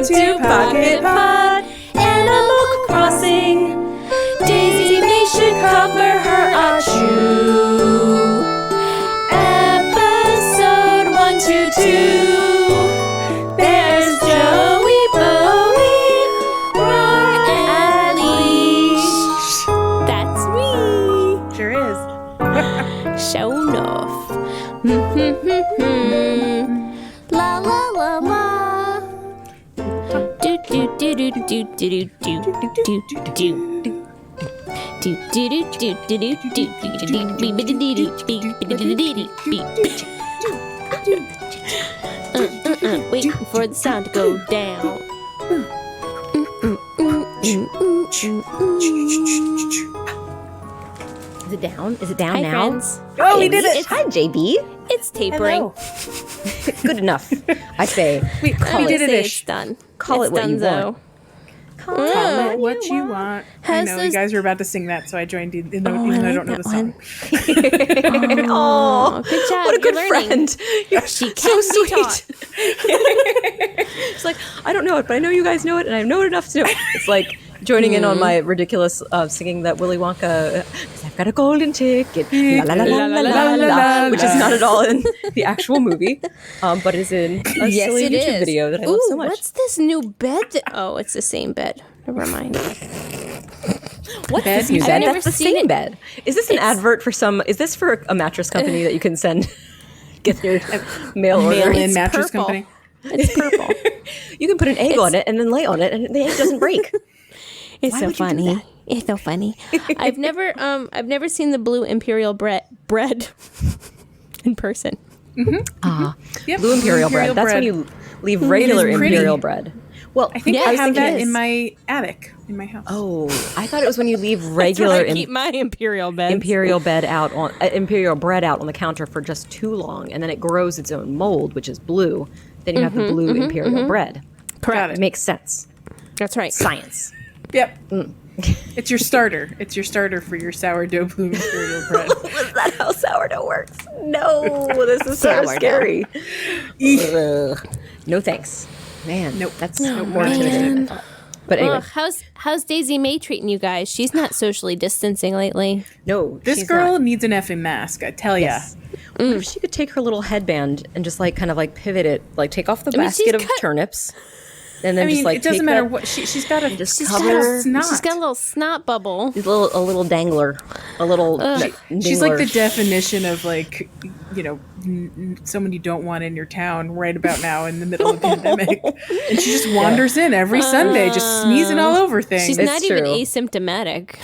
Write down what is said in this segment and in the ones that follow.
to PocketPod, Animal Crossing. Daisy May should cover her a chew. Episode 122. There's JoeyBoey, Roar, and Leesh. That's me. Sure is. Show enough. La la la la. Do do do do do do do do do do. Do do do do do do. Wait for the sound to go down. Is it down? Is it down Hi, now? friends. Oh, we did it. Hi, JB. It's tapering. Good enough. I say. We did it. It's done. Call it what you want. Call it what you want. I know you guys were about to sing that, so I joined you, even though I don't know the song. Oh, good job. What a good You're learning. friend. She So can be sweet. taught. It's like, I don't know it, but I know you guys know it, and I know it enough to know it. It's like joining in on my ridiculous singing that Willy Wonka, 'cause I've got a golden ticket, la la la la la la la, which is not at all in the actual movie, but is in a Yes, silly it YouTube is. video that I love so much. What's this new bed? Oh, it's the same bed. Never mind. What's bed this new you bed? said? That's the same bed. Is this an advert for some? Is this for a mattress company that you can send? Get your mail order. Mail-in It's mattress purple. company. It's purple. You can put an egg on it and then lay on it, and the egg doesn't break. It's Why so would you do funny. that? It's so funny. I've never seen the blue Imperial bread in person. Yep. Blue Imperial bread. That's when you leave regular pretty. Imperial bread. Well, I think Yeah, I I was have thinking that it in is. my attic, in my house. oh, I thought it was when you leave That's where regular I keep my Imperial beds. Imperial bread out on the counter for just too long, and then it grows its own mold, which is blue. Then you have the blue Imperial bread. Got It it. makes sense. That's right. Science. Yep. It's your starter. It's your starter for your sourdough blue Imperial bread. Was that how sourdough works? No, this is so Sourdough. scary. Ugh. No thanks. Man, Nope. That's Nope. more intimidating than I thought. But anyway, Ugh, how's Daisy May treating you guys? She's not socially distancing lately. no, This she's girl not. needs an effing mask, I tell ya. Yes. What if she could take her little headband and just like kind of like pivot it, like take off the mean, she's basket of cut- turnips, and then I mean, just like it doesn't take matter that- what she's got. just She's cover- got a snot. She's got a little snot bubble. a little dangler, a little. She's like the dingler. definition of like, someone you don't want in your town right about now in the middle of the pandemic, and she just wanders in every Sunday, just sneezing all over things. She's It's not even true. asymptomatic.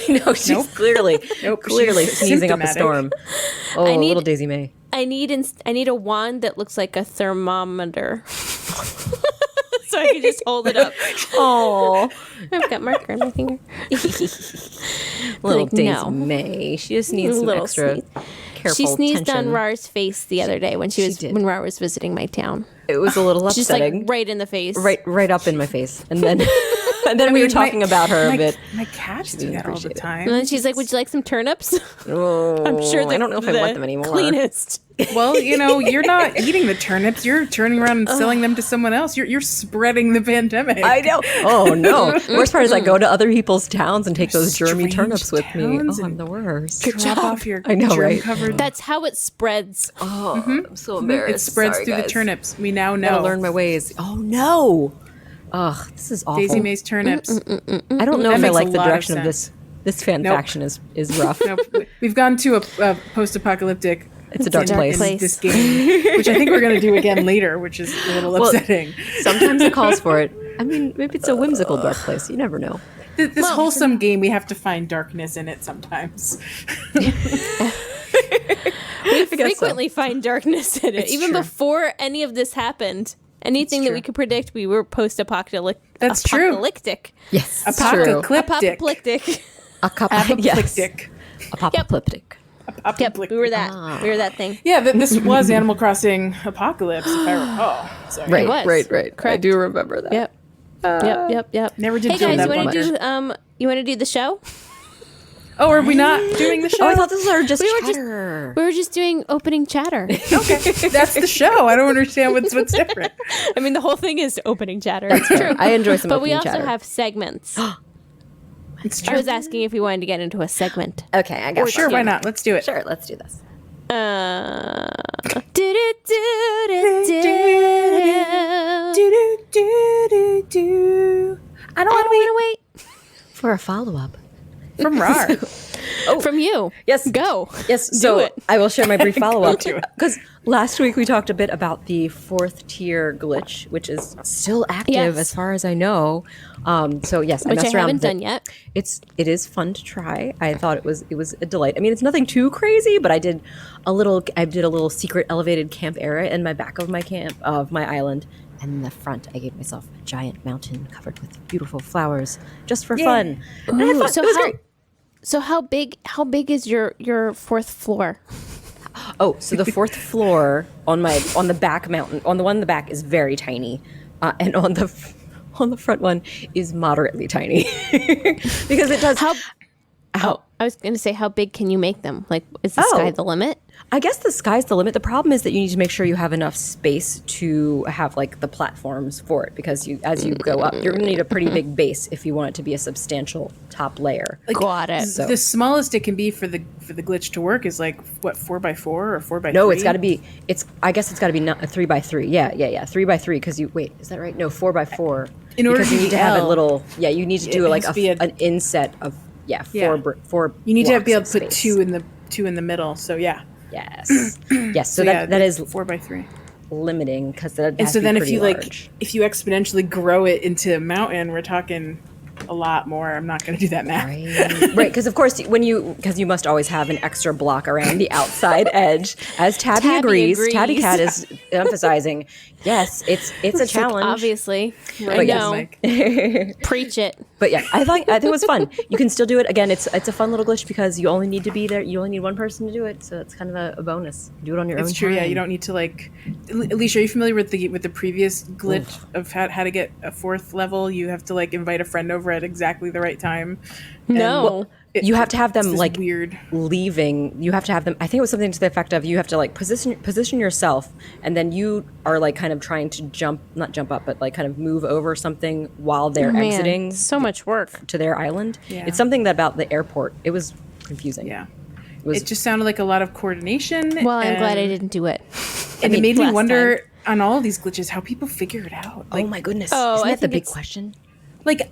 I know she's Nope. clearly She's sneezing up a symptomatic. storm. Oh, I need- little Daisy May. I need a wand that looks like a thermometer. So I can just hold it up. Oh, I've got marker on my finger. little Like, Daisy no. May. She just needs some Little extra sneeze. careful She sneezed attention. on Rar's face the other day when did. when Rar was visiting my town. It was a little Just like upsetting. right in the face. right up in my face, and then we were talking about her a bit. My cats do that all the appreciate it. time. And then she's like, "Would you like some turnips?" Oh, I'm sure I don't know if I want them anymore. Cleanest. Well, you're not eating the turnips. You're turning around and selling them to someone else. You're spreading the pandemic. I know. Oh no! Worst part is I go to other people's towns and take those germy Strange turnips with me. towns Oh, I'm and- the worst. Drop off your I know, right? germ-covered. That's how it spreads. Oh, I'm so embarrassed. It spreads Sorry, through the guys. turnips. We now Gotta know. learn my ways. Oh no! Ugh, this is awful. Daisy May's turnips. I don't know That if I makes like a the lot of direction of sense. this fan Nope. faction is rough. Nope. We've gone to a post-apocalyptic. It's a dark place. This game, which I think we're going to do again later, which is a little upsetting. Sometimes it calls for it. I mean, maybe it's a whimsical dark place. You never know. This wholesome game, we have to find darkness in it sometimes. We frequently find darkness in it. It's Even true. before any of this happened, anything that true. we could predict, we were post-apocalyptic. That's true. Apocalyptic. Yes, it's true. Apocalyptic. Apocalyptic. Apoplectic. Apopaplyptic. Yep, we were that. We were that thing. Yeah, this was Animal Crossing Apocalypse, if I recall. Sorry. Right, was. right. I Correct. do remember that. Yep. Yep. Never did Hey feel guys, that you want much. to do the show? Oh, are we not doing the show? Oh, I thought this was just We were just- chatter. We were just doing opening chatter. Okay, that's the show. I don't understand what's different. I mean, the whole thing is opening chatter. It's true. I enjoy some But we opening also chatter. have segments. It's I true. was asking if we wanted to get into a segment. Okay, I got Sure, why not? Let's do it. Sure, let's do this. I don't want to wait For a follow-up. from RAR. From you. Yes. Go. Yes, Do so it. I will share my brief follow-up. Do it. Because last week we talked a bit about the 4th tier glitch, which is still active Yes. as far as I know. So yes, I Which I messed around haven't with it. done yet. It is fun to try. I thought it was a delight. I mean, it's nothing too crazy, but I did a little secret elevated camp area in my back of my island. And in the front, I gave myself a giant mountain covered with beautiful flowers just for fun. And I thought So it was how great. so how big is your fourth floor? Oh, so the 4th floor on the back mountain, on the one in the back is very tiny, and on the front one is moderately tiny because it does. I was going to say, how big can you make them? Like, is the Oh. sky the limit? I guess the sky's the limit. The problem is that you need to make sure you have enough space to have like the platforms for it, because as you go up, you're going to need a pretty big base if you want it to be a substantial top layer. Got it. So- The smallest it can be for the glitch to work is like what, 4x4 or 4x3? No, it's got to be. I guess it's got to be not a 3x3. Yeah, 3x3. Because is that right? No, 4x4. In order because to you need be to have a L, little. Yeah, you need to do it like has to be an inset of four. You need to be able blocks to of put space. two in the middle. So yeah. Yes, yes. So yeah, that is 4x3. limiting, because that And has so to be then if pretty you large. if you exponentially grow it into a mountain, we're talking a lot more. I'm not going to do that math. Right, because of course, because you must always have an extra block around the outside edge, as Tabby agrees. Tabby Cat is emphasizing. Yes, it's a challenge. Obviously. Right, I yes, know. Mike. Preach it. But yeah, I think it was fun. You can still do it. Again, it's a fun little glitch because you only need to be there. You only need one person to do it, so it's kind of a bonus. Do it on your own It's true. time. Yeah, you don't need to Leesh, are you familiar with the previous glitch of how to get a 4th level? You have to invite a friend over at exactly the right time. No. You have to have them it's this weird. leaving. You have to have them. I think it was something to the effect of you have to position yourself, and then you are kind of trying to not jump up, but kind of move over something while they're Man, exiting so much work. to their island. Yeah. It's something about the airport. It was confusing. Yeah. was- It just sounded like a lot of coordination. Well, I'm glad I and- didn't do it. And it made me last wonder on all of these glitches how people figure it out. Oh my goodness! Oh, Isn't I that the think big it's- question?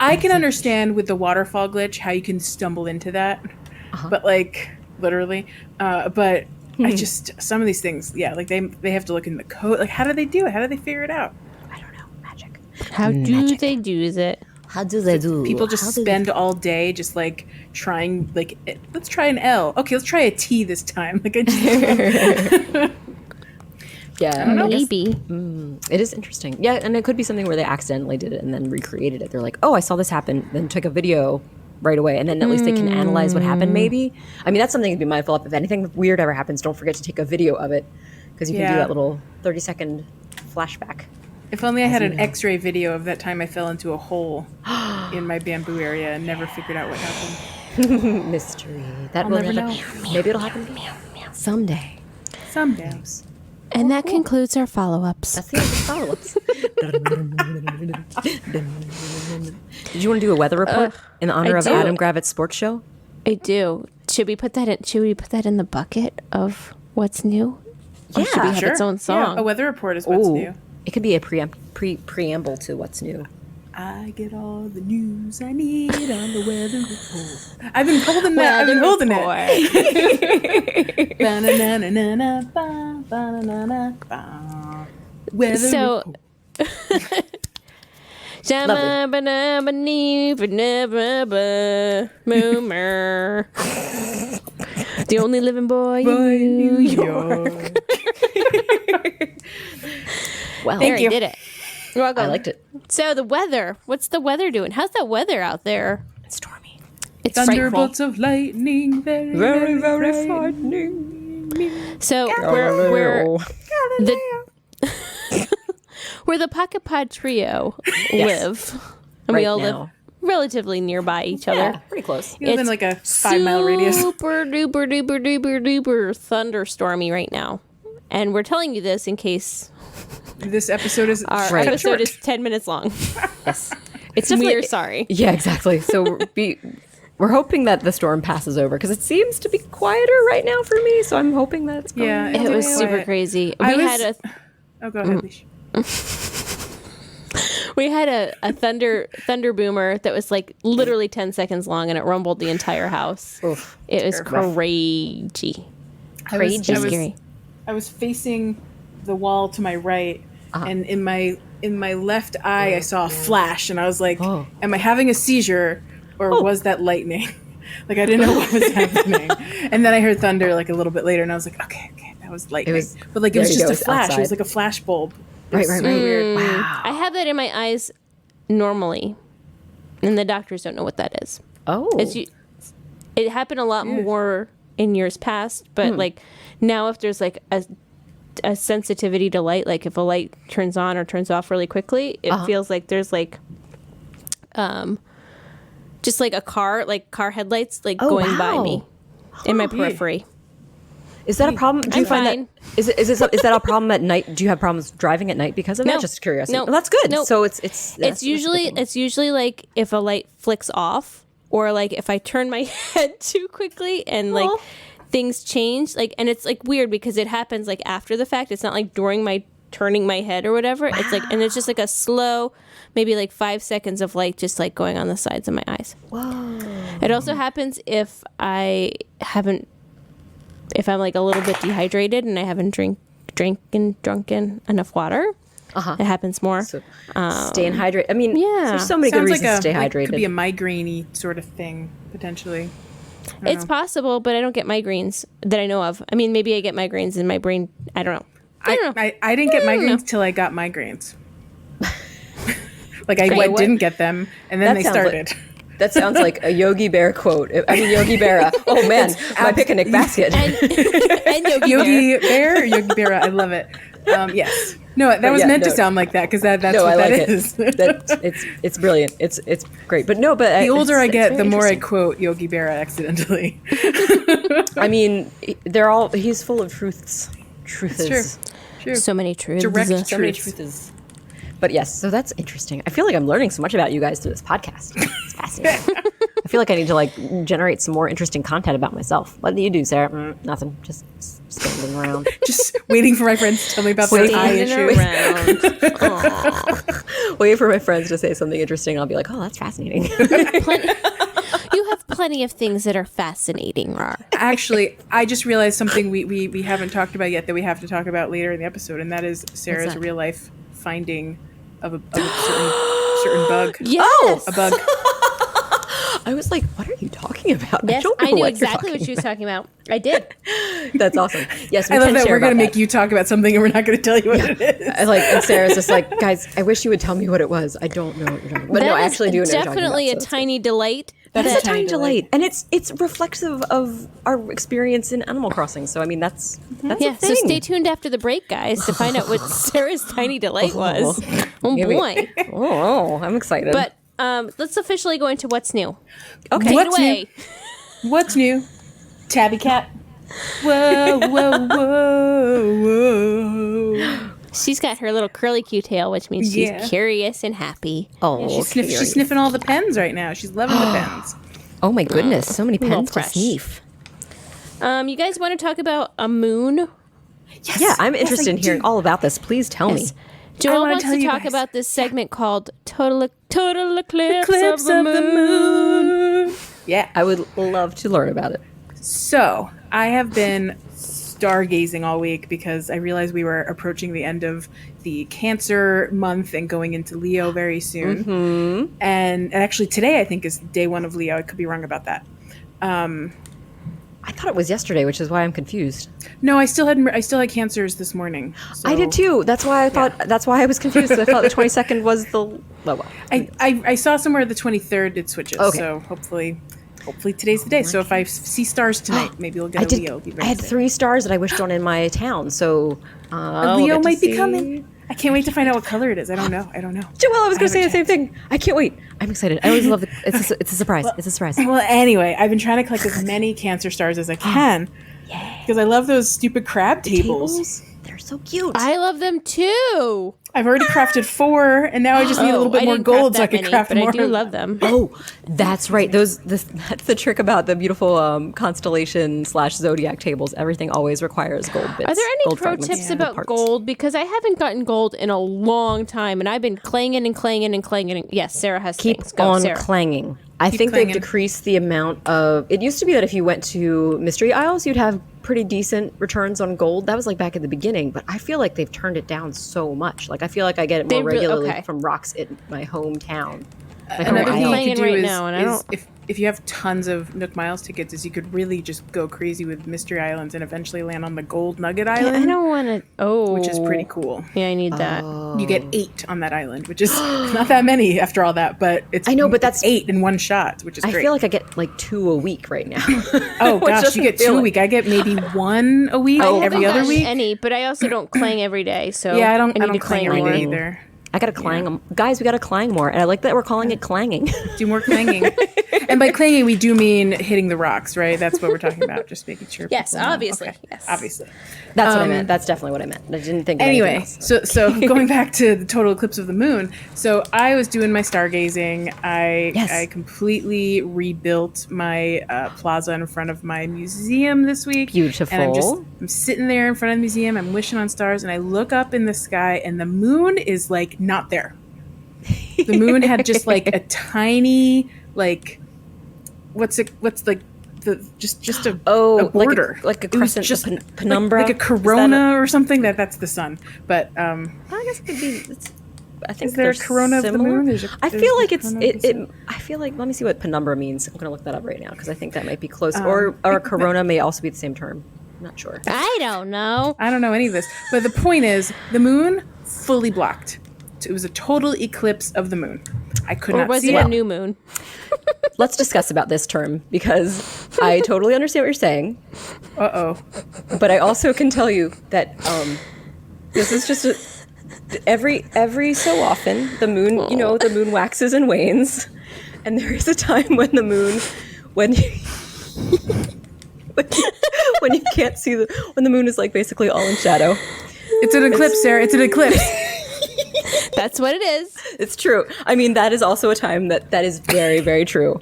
I can understand with the waterfall glitch how you can stumble into that, but literally, but I just some of these things, they have to look in the code. How do they do it? How do they figure it out? I don't know. Magic. How do they do it? How do they do? People just spend all day just trying. Let's try an L. Okay, let's try a T this time. Yeah, Maybe. It is interesting. Yeah, and it could be something where they accidentally did it and then recreated it. They're like, oh, I saw this happen, then took a video right away, and then at least they can analyze what happened, maybe. I mean, that's something to be mindful of. If anything weird ever happens, don't forget to take a video of it, because you can do Yeah. that little 30-second flashback. If only I had an X-ray video of that time I fell into a hole in my bamboo area and never figured out what happened. Mystery. That I'll will never never. Maybe it'll happen someday. Someday. And that concludes our follow-ups. That's the end of follow-ups. Did you want to do a weather report in honor I of do. Adam Gravitt's sports show? I do. Should we put that in the bucket of what's new? Or should we have its own song? Yeah, a weather report is what's Ooh. new. It could be a preamble to what's new. I get all the news I need on the weather report. I've been holding that. I've been holding it. Ba-na-na-na-na-na, ba, ba-na-na-na, ba. Weather So, report. Shama bana bani banana ba moomer. The only living boy in New York. Well, There, I did it. You're welcome. I liked it. So the weather. What's the weather doing? How's that weather out there? It's stormy. It's frightful. Thunderbolts of lightning, very, very frightening. So we're the where the PocketPod trio live, and Right we all now. relatively nearby each other. pretty close. You live in like a 5-mile radius. Super duper duper duper duper thunderstormy right now. And we're telling you this in case This episode is our episode is 10 minutes long. Yes. It's definitely, We're sorry. Yeah, exactly. So we're hoping that the storm passes over because it seems to be quieter right now for me. So I'm hoping that it's going. Yeah, It was quiet. super crazy. Oh, go ahead, Leesh. We had a thunder boomer that was like literally 10 seconds long, and it rumbled the entire house. Oof. It was crazy. Crazy. Scary. I was facing the wall to my right, and in my left eye, I saw a flash, and I was like, "Am I having a seizure, or was that lightning?" Like I didn't know what was happening. And then I heard thunder like a little bit later, and I was like, "Okay, that was lightning." But like it was just a flash. Outside. It was like a flash bulb. Right. Weird. Wow. I have that in my eyes normally, and the doctors don't know what that is. Oh. It happened a lot more in years past, but like now if there's like a sensitivity to light, like if a light turns on or turns off really quickly, it feels like there's like just like car headlights like going by me in my periphery. Is that a problem? Do you I'm find fine. that is that a problem at night? Do you have problems driving at night because of that? Just curiosity. No. Well, that's good. No. So it's usually like if a light flicks off, or like if I turn my head too quickly and like things change, like, and it's like weird because it happens like after the fact. It's not like during my turning my head or whatever. Wow. It's like, and it's just like a slow, maybe like 5 seconds of light just like going on the sides of my eyes. Whoa. It also happens if if I'm like a little bit dehydrated and I haven't drunken enough water. It happens more. So, staying hydrated. I mean, there's so many good reasons to stay hydrated. It could be a migraine-y sort of thing, potentially. It's possible, but I don't get migraines that I know of. I mean, maybe I get migraines in my brain. I don't know. I didn't get migraines till I got migraines. Like I didn't get them, and then they started. That sounds like a Yogi Bear quote. I mean, Yogi Berra. Oh man, my picnic basket. And Yogi Bear, Yogi Berra. I love it. Yes. No, that was meant to sound like that because that's what that is. It's brilliant. It's great. But no, but the older I get, the more I quote Yogi Berra accidentally. I mean, he's full of truths. Truths. True. So many truths. So many truths. But yes, so that's interesting. I feel like I'm learning so much about you guys through this podcast. It's fascinating. I feel like I need to like generate some more interesting content about myself. What do you do, Sarah? Nothing. Just standing around. Just waiting for my friends to tell me about their eye issues. Waiting for my friends to say something interesting. I'll be like, oh, that's fascinating. You have plenty of things that are fascinating, Rar. Actually, I just realized something we haven't talked about yet that we have to talk about later in the episode, and that is Sarah's real life finding of a certain bug. Yes. A bug. I was like, what are you talking about? Yes, I knew exactly what she was talking about. I did. That's awesome. Yes, I love that we're going to make you talk about something and we're not going to tell you what it is. And Sarah's just like, guys, I wish you would tell me what it was. I don't know what you're talking about. But no, I actually do know what you're talking about. Definitely a tiny delight. That is a tiny delight. And it's reflexive of our experience in Animal Crossing. So, I mean, that's a thing. So stay tuned after the break, guys, to find out what Sarah's tiny delight was. Oh, boy. Oh, I'm excited. But let's officially go into what's new. Okay. Take it away. What's new? Tabby Cat. Whoa, whoa, whoa, whoa. She's got her little curly Q tail, which means she's curious and happy. Oh, she's sniffing all the pens right now. She's loving the pens. Oh my goodness, so many pens to fresh. sniff. You guys want to talk about a moon? Yes. Yeah, I'm interested in hearing all about this. Please tell me. Joel wants to talk about this segment called Total Eclipse of the Moon. Yeah. I would love to learn about it. So, I have been stargazing all week because I realized we were approaching the end of the Cancer month and going into Leo very soon. Mm-hmm. And actually today I think is day 1 of Leo. I could be wrong about that. I thought it was yesterday, which is why I'm confused. No, I still had Cancers this morning. So. I did too. That's why I thought. Yeah. That's why I was confused. I thought the 22nd was the. Well. I saw somewhere the 23rd it switches. Okay. So hopefully today's the day. So if I see stars tonight, maybe we'll get a Leo. I had 3 stars that I wished on in my town. So a Leo might be coming. I can't wait to find out what color it is. I don't know. Joelle, I was going to say the same thing. I can't wait. I'm excited. I always love it's a surprise. It's a surprise. Well, anyway, I've been trying to collect as many Cancer stars as I can because I love those stupid crab tables. They're so cute. I love them too. I've already crafted 4, and now I just need a little bit more gold so I can craft but more. I do love them. Oh, that's right. That's the trick about the beautiful constellation / zodiac tables. Everything always requires gold bits. Are there any gold pro fragments, tips gold about parts. gold? Because I haven't gotten gold in a long time, and I've been clanging and clanging and clanging. Yes, Sarah has Keep things. Go, on Sarah. clanging. I think clanging. they've decreased the amount of. It used to be that if you went to Mystery Isles, you'd have pretty decent returns on gold. That was like back at the beginning, but I feel like they've turned it down so much. Like I feel like I get it more regularly from rocks in my hometown. Another thing you could do right is, now, and I don't... if you have tons of Nook Miles tickets, is you could really just go crazy with Mystery Islands and eventually land on the Gold Nugget Island. I don't want to. Oh, which is pretty cool. Yeah, I need that. You get 8 on that island, which is not that many after all that, but it's I know, but that's 8 in one shot, which is great. I feel like I get like 2 a week right now. Oh gosh, you get 2 a week. I get maybe 1 a week every other week. Any, but I also don't clang every day, so Yeah, I don't need to clang every day either. I gotta clang guys. We gotta clang more, and I like that we're calling it clanging. Do more clanging, and by clanging we do mean hitting the rocks, right? That's what we're talking about. Just making sure. Yes, people know. obviously. Okay. Yes, obviously. That's what I meant. That's definitely what I meant. I didn't think. Of Anyway, anything else. so going back to the total eclipse of the moon. So I was doing my stargazing. I completely rebuilt my plaza in front of my museum this week. Beautiful. And I'm sitting there in front of the museum. I'm wishing on stars, and I look up in the sky, and the moon is like not there. The moon had just like a tiny what's like the just a border, like a crescent, just penumbra, like a corona or something. That's the sun. But I guess it could be. I think is there a corona of the moon? I feel like I feel like let me see what penumbra means. I'm gonna look that up right now because I think that might be close. Or a corona may also be the same term. I'm not sure. I don't know. I don't know any of this. But the point is, the moon fully blocked. It was a total eclipse of the moon. I could not see it. Or was it a new moon? Let's discuss about this term because I totally understand what you're saying. But I also can tell you that this is just every so often the moon, the moon waxes and wanes, and there is a time when the moon, when you can't see when the moon is like basically all in shadow. It's an eclipse, Sarah. It's an eclipse. That's what it is. It's true. I mean, that is also a time that is very, very true.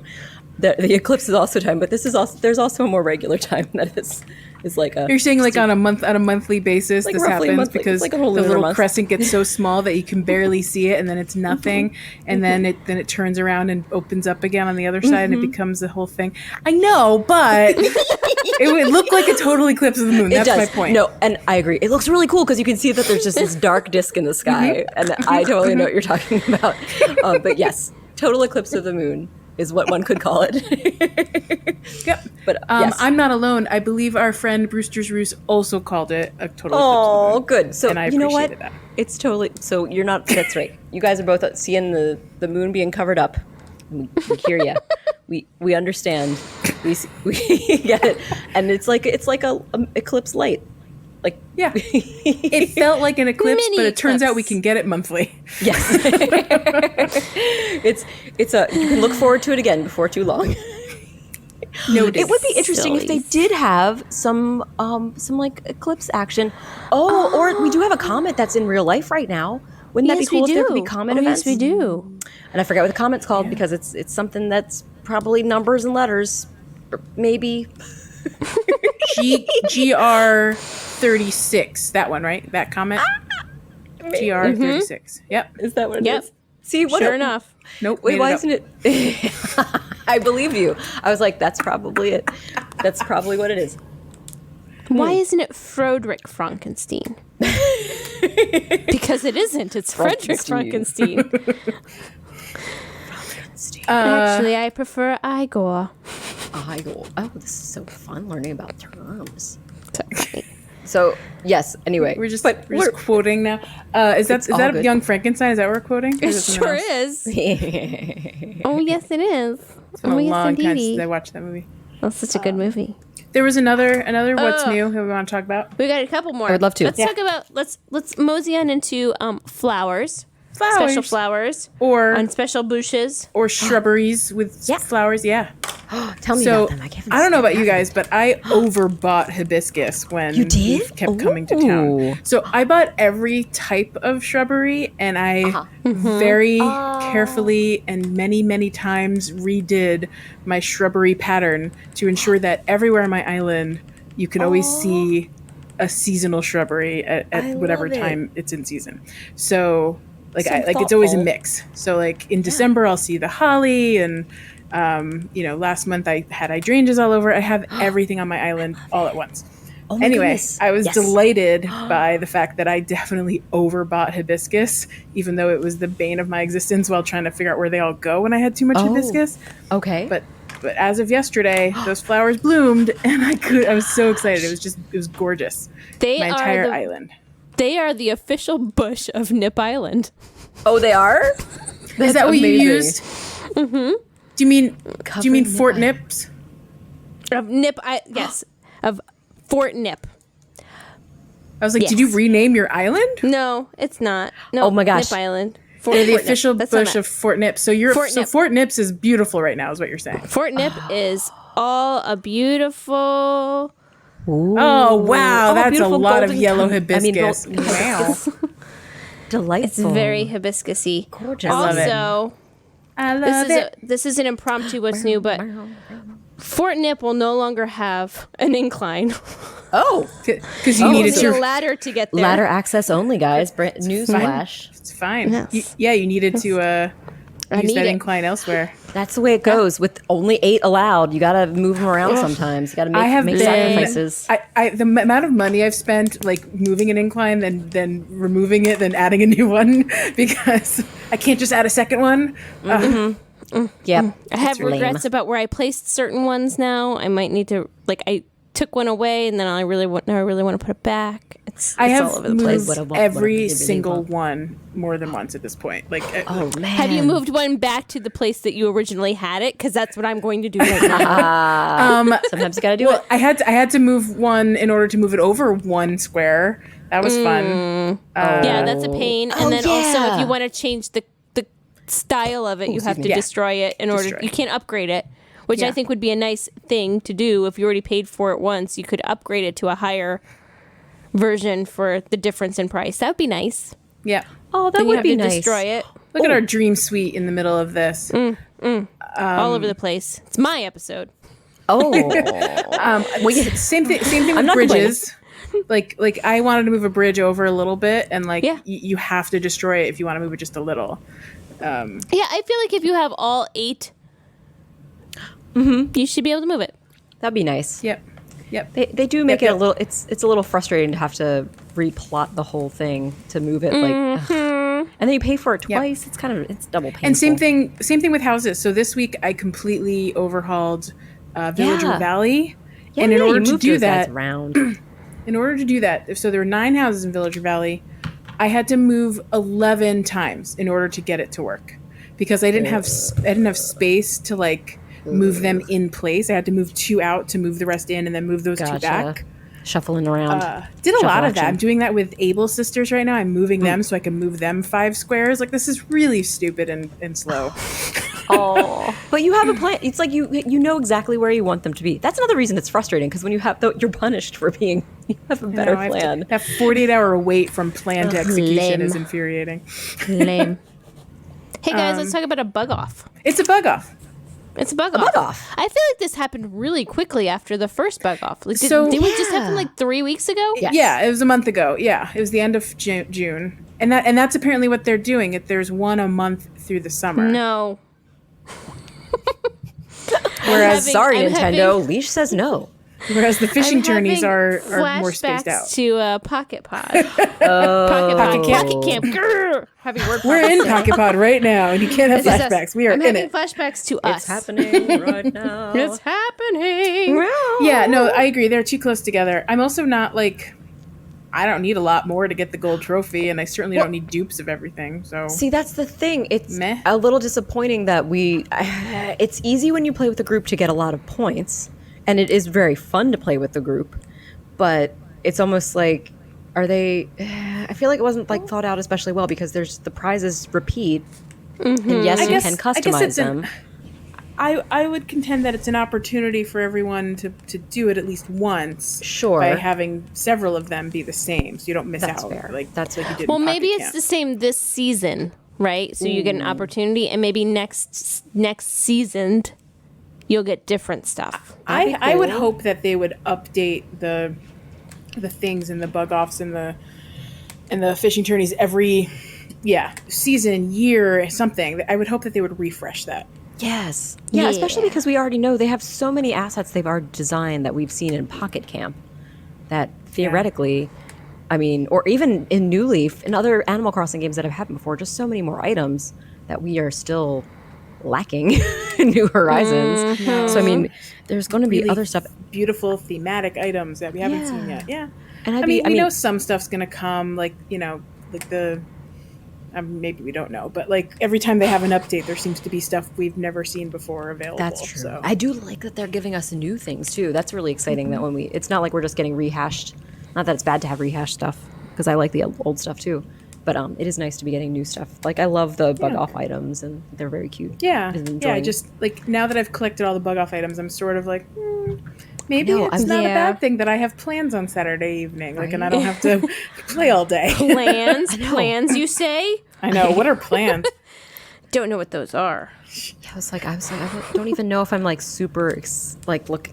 The eclipse is also a time, but there's also a more regular time that is like a. You're saying like on a monthly basis like this roughly happens because like the little crescent gets so small that you can barely see it, and then it's nothing, and then it turns around and opens up again on the other side, and it becomes the whole thing. I know, but it would look like a total eclipse of the moon. That's my point. No, and I agree. It looks really cool because you can see that there's just this dark disk in the sky, and I totally know what you're talking about. But yes, total eclipse of the moon is what one could call it. Yep. But yes. I'm not alone. I believe our friend Brewster's Roost also called it a total eclipse of the moon. Oh, good. So and I you know what? that. It's totally. So you're not. That's right. You guys are both seeing the moon being covered up. We hear you. We understand. We get it. And it's like a eclipse light. Like yeah, it felt like an eclipse, but it turns out we can get it monthly. Yes, it's you can look forward to it again before too long. It would be interesting if they did have some like eclipse action. Or we do have a comet that's in real life right now. Wouldn't that be cool if there could be comet events? Yes, we do. And I forget what the comet's called because it's something that's probably numbers and letters, or maybe. GR 36, that one, right? That comet. GR 36. Yep. Is that what it is? See, sure enough. Nope. Wait, why isn't it? I believed you. I was like, that's probably it. That's probably what it is. Why isn't it Frederick Frankenstein? Because it isn't. It's Frederick Frankenstein. Actually, I prefer Igor. Igor. Oh, this is so fun learning about terms. So yes. Anyway, we're just quoting now. Is that a Young Frankenstein? Is that what we're quoting? It sure is. Oh yes, it is. It's been a long time since I watched that movie. That's such a good movie. There was another what's new who we want to talk about. We got a couple more. I would love to. Let's talk about let's mosey on into flowers. Special flowers, or on special bushes, or shrubberies with flowers. Yeah. Tell me about them. I don't know about you guys, but I overbought hibiscus when You did? Leaf kept coming to town. So I bought every type of shrubbery, and I very carefully and many, many times redid my shrubbery pattern to ensure that everywhere on my island you can always see a seasonal shrubbery at whatever time it's in season. So it's always a mix. So like in December I'll see the holly, and last month I had hydrangeas all over. I have everything on my island all at once. Oh my goodness. I was delighted by the fact that I definitely overbought hibiscus, even though it was the bane of my existence while trying to figure out where they all go when I had too much hibiscus. Okay. But as of yesterday, those flowers bloomed, and I was so excited. It was gorgeous. My entire island. They are the official bush of Nip Island. Oh, they are? Is that what you used? Mm-hmm. Do you mean Fort Nips? Of Nip, yes, of Fort Nip. I was like, did you rename your island? No, it's not. No, oh my gosh, Nip Island. They're the official bush of Fort Nips. So Fort Nips is beautiful right now, is what you're saying. Fort Nip is all a beautiful. Ooh. Oh wow, that's a lot of yellow hibiscus. Wow, delightful. It's very hibiscusy. Gorgeous. Also, I love it. This is an impromptu what's new, but Fort Nip will no longer have an incline. Oh, because you needed a ladder to get there. Ladder access only, guys. Newsflash. It's fine. Yes. You needed to use that incline elsewhere. That's the way it goes. With only 8 allowed, you gotta move them around sometimes. You gotta make sacrifices. The amount of money I've spent like moving an incline, then removing it, then adding a new one because I can't just add a second one. Yep. I have regrets about where I placed certain ones now. I might need to I took one away, and then I really want to put it back. It's all over the place. Moved every single one more than once at this point. Oh man! Have you moved one back to the place that you originally had it? Because that's what I'm going to do right now. Sometimes you got to do it. I had to move one in order to move it over 1 square. That was fun. Yeah, that's a pain. And then also, if you want to change the style of it, you have to destroy it in order. You can't upgrade it. Which I think would be a nice thing to do if you already paid for it once. You could upgrade it to a higher version for the difference in price. That would be nice. Yeah. Oh, that would be nice. Destroy it. Look at our dream suite in the middle of this. All over the place. It's my episode. Oh. Same thing with bridges. Like I wanted to move a bridge over a little bit, and you have to destroy it if you want to move it just a little. I feel like if you have all 8. You should be able to move it. That'd be nice. Yep. They do make it a little. It's a little frustrating to have to replot the whole thing to move it and then you pay for it twice. It's it's double painful. And same thing with houses. So this week I completely overhauled Villager Valley, and in order to do that, so there were 9 houses in Villager Valley. I had to move 11 times in order to get it to work because I didn't have space to move them in place. I had to move 2 out to move the rest in, and then move those 2 back. Shuffling around. Did a lot of that. I'm doing that with Able sisters right now. I'm moving them so I can move them 5 squares. This is really stupid and slow. Oh, but you have a plan. It's like you know exactly where you want them to be. That's another reason it's frustrating because when you have you're punished for you have a better plan. That 48-hour wait from plan to execution is infuriating. Lame. Hey guys, let's talk about a bug off. It's a bug off. It's a bug off. I feel like this happened really quickly after the first bug off. Did it just happen 3 weeks ago? Yes. Yeah, it was a month ago. Yeah, it was the end of June, and that's apparently what they're doing. There's one a month through the summer. No. Whereas, Nintendo, Leesh says no. Whereas the fishing tourneys are more spaced out. To PocketPod. Pocket Camp. Grr, heavy word. We're in PocketPod right now, and you can't have flashbacks. We are in it. Flashbacks to us. It's happening right now. It's happening. Yeah, no, I agree. They're too close together. I'm also not I don't need a lot more to get the gold trophy, and I certainly don't need dupes of everything. So see, that's the thing. It's a little disappointing that it's easy when you play with a group to get a lot of points. and it is very fun to play with the group, but it's almost like, are they, I feel like it wasn't like thought out especially well, because there's the prizes repeat, and yes, you can customize them. I would contend that it's an opportunity for everyone to do it at least once. Sure. By having several of them be the same, so you don't miss That's out. fair. Like That's what you did. Well, in maybe Pocket it's Camp. the same this season, right? So you get an opportunity, and maybe next season you'll get different stuff. I would hope that they would update the things and the bug offs and the fishing tourneys every season, year, something. I would hope that they would refresh that. Yes. Yeah, especially because we already know they have so many assets they've already designed that we've seen in Pocket Camp that theoretically, I mean, or even in New Leaf and other Animal Crossing games that have happened before, just so many more items that we are still lacking in New Horizons. So, I mean, there's going to be Really other stuff. Beautiful thematic items that we haven't seen yet. Yeah. And I mean, we know some stuff's going to come, like, like the... maybe we don't know, but like every time they have an update, there seems to be stuff we've never seen before available. That's true. So. I do like that they're giving us new things too. That's really exciting. That when it's not like we're just getting rehashed. Not that it's bad to have rehashed stuff, because I like the old stuff too. But it is nice to be getting new stuff. Like I love the bug off items, and they're very cute. Yeah, just like now that I've collected all the bug off items, I'm sort of like, maybe it's not a bad thing that I have plans on Saturday evening, like, and I don't have to play all day. Plans, you say? I know. What are plans? Don't know what those are. Yeah, I was like, I don't even know if I'm like super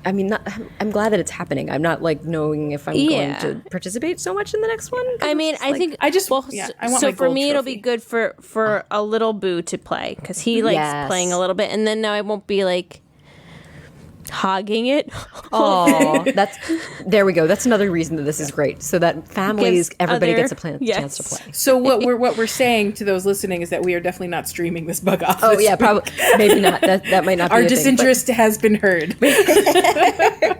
I mean, I'm glad that it's happening. I'm not like knowing if I'm going to participate so much in the next one. I mean, I think I just well, I want so my for gold me it'll trophy. be good for a little Boo to play, because he likes playing a little bit, and then now I won't be like hogging it. Oh, there we go. That's another reason that this is great, so that families, everybody gets a chance to play. So what we're saying to those listening is that we are definitely not streaming this bug off. Oh yeah, probably, maybe not. That might not be our a disinterest has been heard. I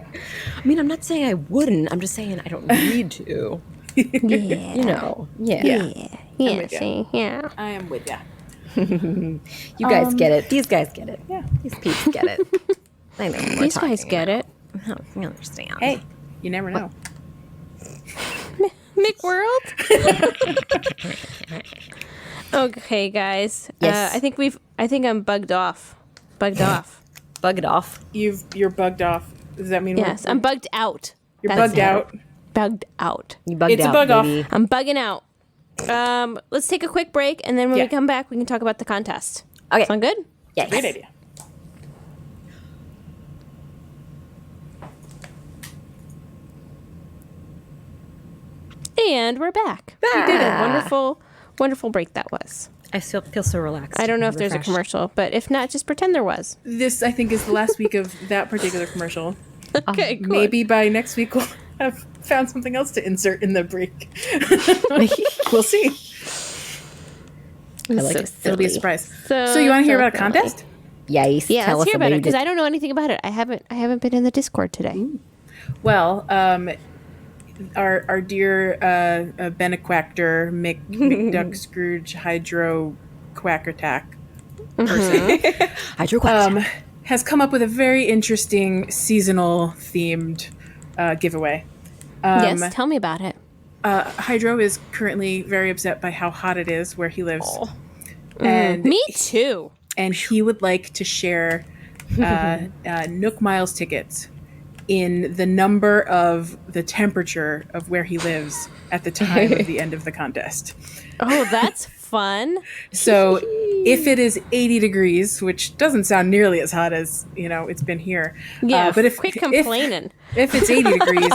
mean, I'm not saying I wouldn't. I'm just saying I don't need to. Yeah. Yeah. I am with ya. You guys get it. These guys get it. Yeah. These peeps get it. I know what These guys get it. I understand. Hey, you never know. McWorld. Okay, guys. Yes. I think I'm bugged off. Bug it off. You're bugged off. Does that mean Yes, I'm bugged out. you're bugged out? Bugged out. You bugged It's a out, bug off. baby. I'm bugging out. Let's take a quick break, and then when Yeah. we come back, we can talk about the contest. Okay. Sound good? Yes. Great idea. And we're back. We did it. Wonderful break that was. I still feel so relaxed. I don't know if and there's a refreshed. commercial, but if not, just pretend there was. This, I think, is the last week of that particular commercial. Okay, cool. Maybe by next week we'll have found something else to insert in the break. We'll see. I like it. It'll be a surprise. So you want to hear about a silly. contest? Yes. Yeah, Tell let's us hear about it, you because did. I don't know anything about it. I haven't been in the Discord today. Well, our dear Benequactor, McDuck Scrooge Hydro Quack Attack person Hydro Quack. has come up with a very interesting seasonal themed giveaway. Yes, tell me about it. Hydro is currently very upset by how hot it is where he lives. And Me too. and he would like to share Nook Miles tickets in the number of the temperature of where he lives at the time of the end of the contest. Oh, that's fun. So if it is 80 degrees, which doesn't sound nearly as hot as, it's been here. Yeah, but quit complaining. If it's 80 degrees,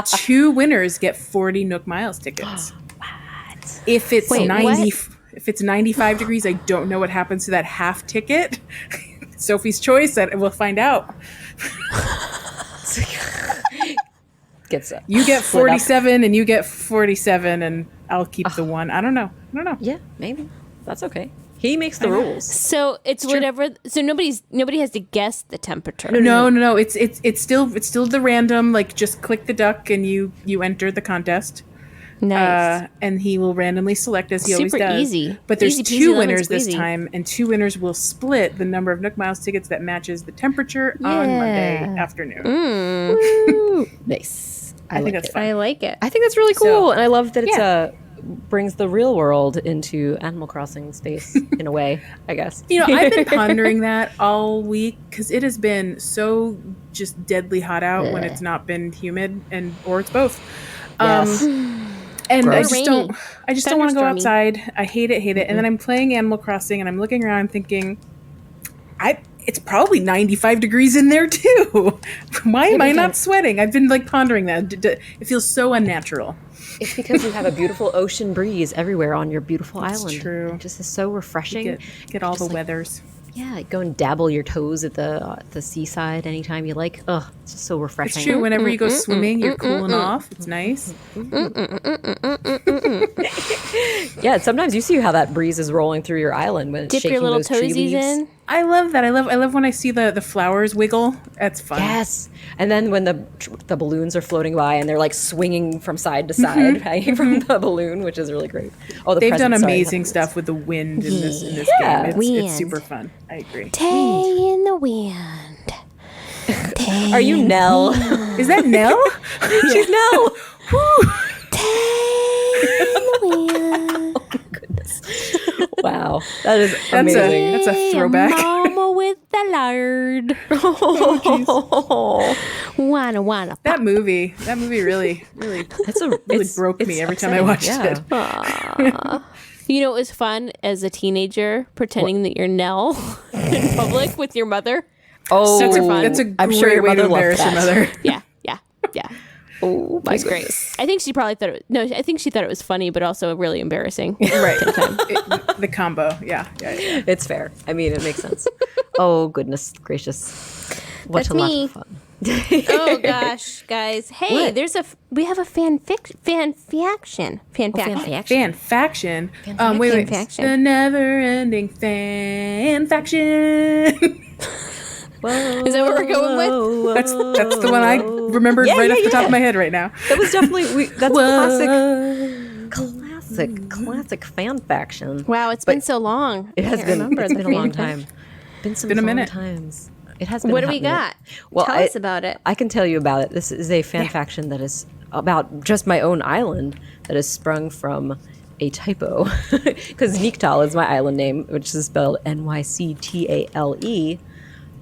2 winners get 40 Nook Miles tickets. What? If it's Wait, 90 what? if it's 95 degrees, I don't know what happens to that half ticket. Sophie's choice, we'll find out. Gets it. You get 47 and you get 47 and I'll keep the one. I don't know. Yeah, maybe. That's okay. He makes the rules. So it's whatever. So nobody has to guess the temperature. No. It's still the random, like, just click the duck and you enter the contest. Nice. And he will randomly select, as he always Super does. easy. But there's Easy peasy, two lemon winners this squeezy. time, and two winners will split the number of Nook Miles tickets that matches the temperature on Monday afternoon. Woo. Nice. I think that's fun. I like it. I think that's really cool, So, and I love that it's yeah. brings the real world into Animal Crossing space in a way, I guess. I've been pondering that all week because it has been so just deadly hot out when it's not been humid or it's both. Yes. And Gross. I just don't want to go Thunderstormy. outside. I hate it. And then I'm playing Animal Crossing and I'm looking around thinking, it's probably 95 degrees in there too. Why am I not sweating? I've been pondering that. It feels so unnatural. It's because you have a beautiful ocean breeze everywhere on your beautiful island. true. It just is so refreshing. Get all the weathers. Yeah, go and dabble your toes at the seaside anytime you like. Ugh, it's just so refreshing. It's true. Whenever you go swimming, you're cooling off. It's nice. Yeah, sometimes you see how that breeze is rolling through your island when it's Dip shaking your little those tree toesies leaves. in. I love that. I love when I see the flowers wiggle. That's fun. Yes, and then when the balloons are floating by and they're swinging from side to side, hanging from the balloon, which is really great. Oh, They've done amazing stuff with the wind in this Yeah. game. It's Wind. super fun. I agree. Tay in the wind. Tay Are you Nell? Is that Nell? She's Nell. in the wind. Wow, that is amazing. That's a throwback. Mama with the lard. Wanna. That movie really broke me every time I watched it. You know, it was fun as a teenager pretending that you're Nell in public with your mother. Oh, Super fun. That's a I'm great sure your way to mother loved embarrass your that. mother. Yeah. Oh, my It was great. I think she probably thought I think she thought it was funny, but also really embarrassing. Right. The combo. Yeah. It's fair. I mean, it makes sense. Oh, goodness gracious. What That's a lot me. of fun. Oh gosh, guys! Hey, What? we have a fan faction. Fan faction. Wait. Fan faction. The never-ending fan faction. Is that what we're going with? That's the one I remembered right off the top of my head right now. That was definitely that's classic fan faction. Wow, it's been so long. It has I been. can't remember It's the been a long fan time. Been some Been a long minute. times. It has been. What a do we hot minute. got? Well, Tell us about it. I can tell you about it. This is a fan faction that is about just my own island that is sprung from a typo because Nyctale is my island name, which is spelled Nyctale.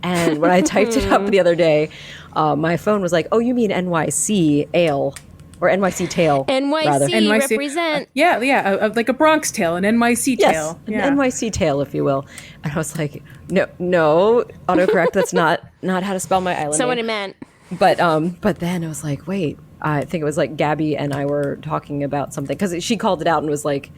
And when I typed it up the other day, my phone was like, "Oh, you mean NYC ale or NYC tail?" NYC, rather. represent. Like a Bronx tale, an NYC Yes, tale. an Yeah. NYC tail, if you will. And I was like, no, autocorrect. That's not how to spell my island So what name. it meant. But then I was like, wait, I think it was like Gabby and I were talking about something because she called it out and was like,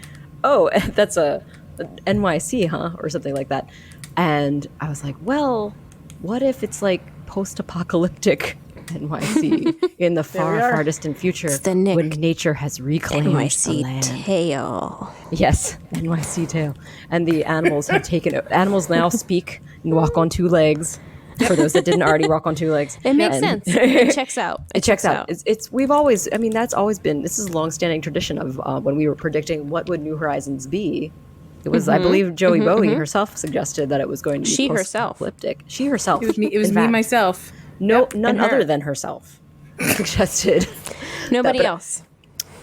oh, that's a NYC, huh, or something like that. And I was like, well, what if it's like post-apocalyptic NYC in the far distant future the Nick. when nature has reclaimed the land? tail. Yes, NYC tail. And the animals have taken it. Animals now speak and walk on two legs. For those that didn't already walk on two legs, It makes sense. It checks out. It checks out. We've always. I mean, that's always been. This is a long-standing tradition of when we were predicting what would New Horizons be. It was, I believe, JoeyBoey herself suggested that it was going to be She herself. post-apocalyptic. She herself. It was me. It was in me fact. myself. No, none and her. other than herself suggested. Nobody but- else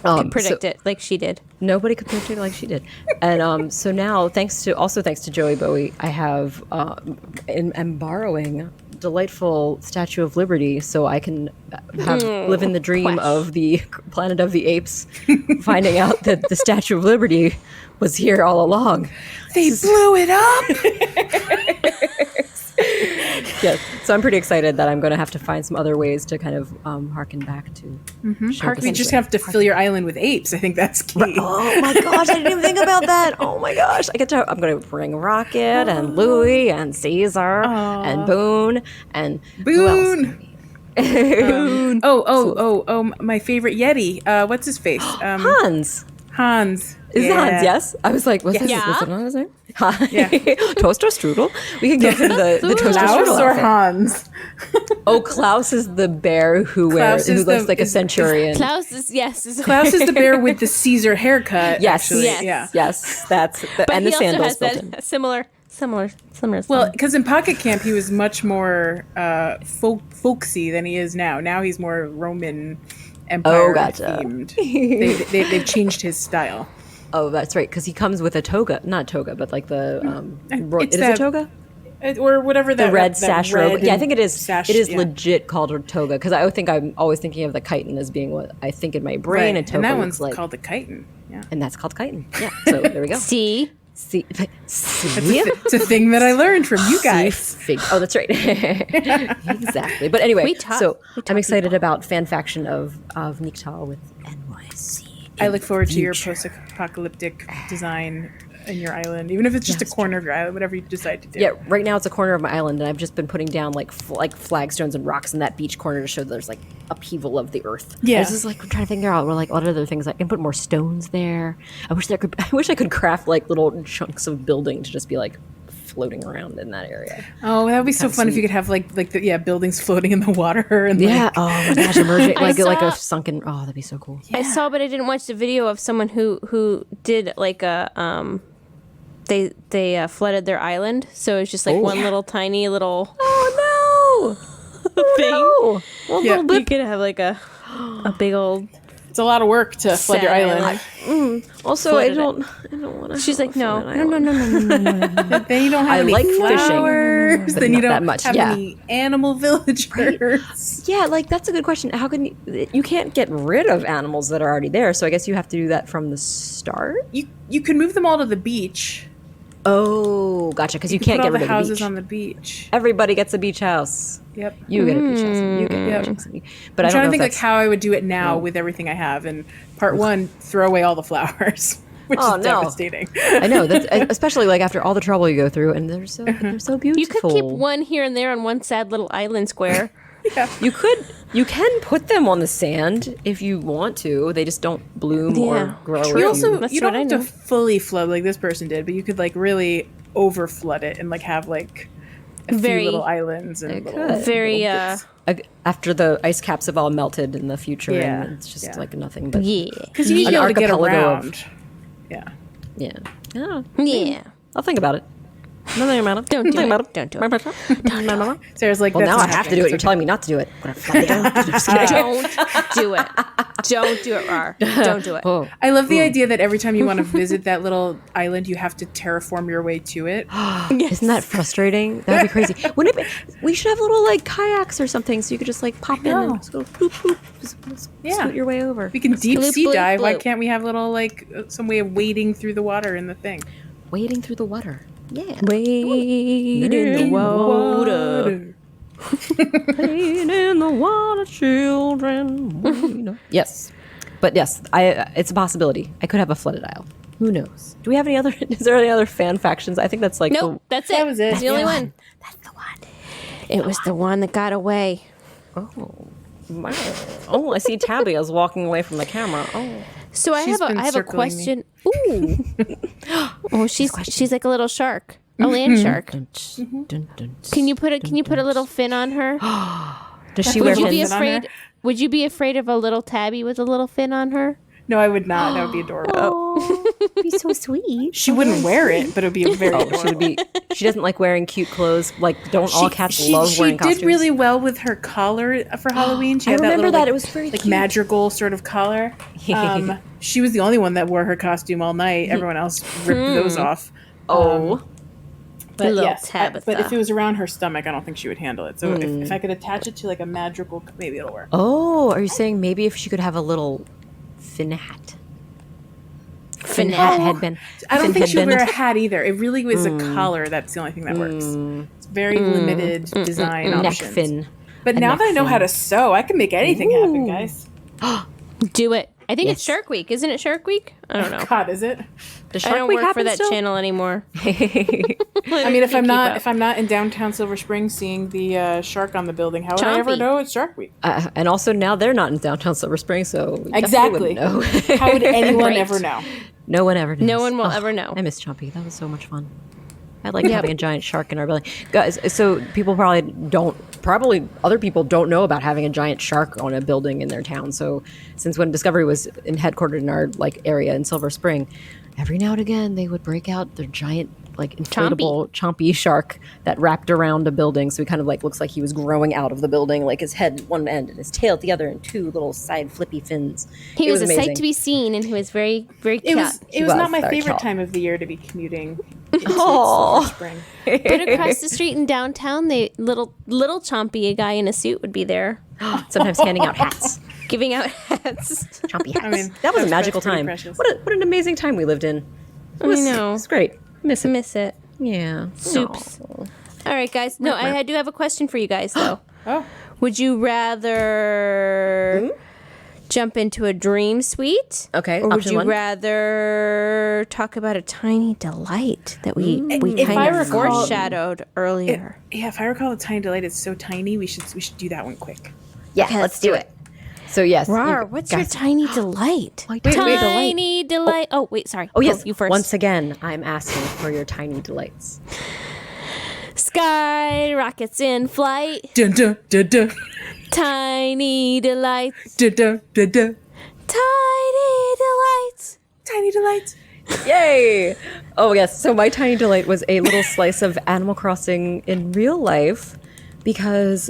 could predict it like she did. Nobody could predict it like she did. And so now, thanks to JoeyBoey, I have am borrowing delightful Statue of Liberty so I can live in the dream of the Planet of the Apes, finding out that the Statue of Liberty was here all along. They blew it up. Yeah, so I'm pretty excited that I'm going to have to find some other ways to kind of harken back to. We just have to fill your island with apes. I think that's key. Oh my gosh, I didn't even think about that. Oh my gosh. I'm going to bring Rocket and Louie and Caesar and Boone and who else? Boone. My favorite Yeti. What's his face? Hans. Hans. Is it Hans? Yes. I was like, was it Yeah. not his name? Yeah. Toaster strudel. We can go for the toaster Klaus strudel or outfit. Hans? Oh, Klaus is the bear who looks like a centurion. Klaus is Klaus is the bear with the Caesar haircut. Yes. Actually. Yes. Yeah. Yes, that's the, but and he the also sandals has built in. that similar. Well, because in Pocket Camp he was much more folksy than he is now. Now he's more Roman Empire themed. They've changed his style. Oh, that's right, because he comes with a toga, not toga, but like the It's it is a toga, or whatever that the red that sash red robe. Yeah, I think it is. sash, It is yeah. legit called a toga because I think I'm always thinking of the chitin as being what I think in my brain. Right. A toga And that looks one's like, called the chitin. Yeah. and that's called chitin. Yeah, so there we go. See, See, It's a thing that I learned from you guys. Oh, that's right. Exactly. But anyway, so I'm excited about fan faction of Niktal with NYC. I look forward to your post-apocalyptic design in your island, even if it's just a corner of your island, whatever you decide to do. Yeah, right now it's a corner of my island, and I've just been putting down like flagstones and rocks in that beach corner to show there's like upheaval of the earth. Yeah. I was just like trying to figure out what other things I can put more stones there. I wish I could craft like little chunks of building to just be like floating around in that area. Oh, that would be so fun if you could have like buildings floating in the water and Yeah. like, Oh my gosh, emerging like a saw- sunken. Oh, that'd be so cool. I saw, but I didn't watch the video of someone who did like a They flooded their island, so it's just like one little tiny little Oh thing. no! Well, Yeah. little You could have like a big old. it's a lot of work to flood your Sad island. Also, I flooded don't want to. She's like, no. Then you don't have I any like fishing, flowers. but Then you not that don't much, have yeah. any animal villagers. Yeah, like that's a good question. How can you can't get rid of animals that are already there? So I guess you have to do that from the start. You can move them all to the beach. Oh, gotcha. Because you can't Put get all rid the of the houses beach. on the beach. Everybody gets a beach house. Yep. You get a beach house. You get a Yep. beach house. But I'm I don't trying to know think if like that's. how I would do it now with everything I have. And part one, throw away all the flowers, which Oh, is no. devastating. I know that's especially like after all the trouble you go through, and they're so beautiful. You could keep one here and there on one sad little island square. You can put them on the sand if you want to. They just don't bloom Yeah. or grow. True. if You also That's you don't what I have to know. fully flood like this person did, but you could like really over flood it and like have like a Very- few little islands and little, could. Very after the ice caps have all melted in the future, Yeah, and it's just yeah. like nothing but yeah. because you need to An be able to get archipelago of- around. Yeah. yeah. Yeah. Yeah. I'll think about it. Nothing about it. Don't do Think it. about it. Don't do it. Sarah's like, Well, that's now I not have to do happening. it. You're telling me not to do it. But Just kidding. Don't do it. Don't do it, Rar. Don't do it. Oh. I love the idea that every time you want to visit that little island, you have to terraform your way to it. Isn't that frustrating? That would be crazy. Wouldn't it be, we should have little like kayaks or something so you could just like pop in and just go boop, boop, just Yeah. scoot your way over. We can deep Bloop, sea bloop, dive. Why bloop. can't we have little like some way of wading through the water in the thing? Wading through the water. Yeah. Wade in the water. Wade in the water, children. Yes. But yes, it's a possibility. I could have a flooded isle. Who knows? Do we have any other? Is there any other fan factions? I think that's like Nope, that's it. That was it. That's the only Yeah. one. That's the one. It was the one that got away. Wow. Oh, I see Tabby is walking away from the camera. Oh. So I She's have been a circling question. Ooh. Oh, she's like a little shark, a land shark. Can you put a little fin on her? Does she wear Would you be fins? fin on her? afraid? Would you be afraid of a little tabby with a little fin on her? No, I would not. That would be adorable. Be so sweet. She wouldn't wear it, but it would be very adorable. She would be. She doesn't like wearing cute clothes. Like, don't all cats love wearing costumes? She did really well with her collar for Halloween. She I had remember little, that. like- It was very like cute. madrigal sort of collar. She was the only one that wore her costume all night. Everyone else ripped those off. Oh. But Little yes, Tabitha. but if it was around her stomach, I don't think she would handle it. So if I could attach it to like a madrigal, maybe it'll work. Oh, are you saying maybe if she could have a little fin hat? Fin hat. headband. I don't fin think she would wear a headband. hat either. It really was a collar. That's the only thing that works. It's very limited design neck options. fin. But A now neck that I know fin. how to sew, I can make anything happen, guys. Do it. I think Yes. it's Shark Week. Isn't it Shark Week? I don't know. God, is it? Does I Shark don't Week work for happen that still? channel anymore. I mean, if I'm not in downtown Silver Spring seeing the shark on the building, how would I ever Chompy. know it's Shark Week? And also now they're not in downtown Silver Spring, so we Exactly. definitely wouldn't know. How would anyone Right. ever know? No one ever knows. No one will ever know. I miss Chompy. That was so much fun. I like having a giant shark in our building. Guys, so people probably other people don't know about having a giant shark on a building in their town. So since when Discovery was headquartered in our area in Silver Spring, every now and again they would break out their giant inflatable chompy shark that wrapped around a building. So he kind of looks like he was growing out of the building, like his head at one end and his tail at the other, and two little side flippy fins. He was a amazing. sight to be seen, and he was very, very It cute. was was not my very favorite cute. time of the year to be commuting into Aw. Silver Spring. But across the street in downtown, little chompy, a guy in a suit would be there, Sometimes handing out hats. giving out hats. Chompy hats. I mean, that was a that's magical pretty time. precious. What an amazing time we lived in. It was, know. It was great. Miss it. Miss it. Yeah. Soups. Aw. All right, guys. No, I do have a question for you guys, though. Oh, Would you rather jump into a dream suite? Okay, Or would option you one. rather talk about a tiny delight that we If I kind of recall- foreshadowed earlier? yeah. If I recall, the Tiny Delight is so tiny. We should do that one quick. Yeah, Okay, let's do it. So yes. Rar, what's your guys- tiny delight? My tiny delight. Tiny delight. Oh, wait, sorry. Oh yes. you first. Once again, I'm asking for your tiny delights. Sky rockets in flight. Dun dun dun dun Tiny delights. dun dun dun dun. Tiny delights. Tiny Delights. Yay! Oh yes. So my tiny delight was a little slice of Animal Crossing in real life, because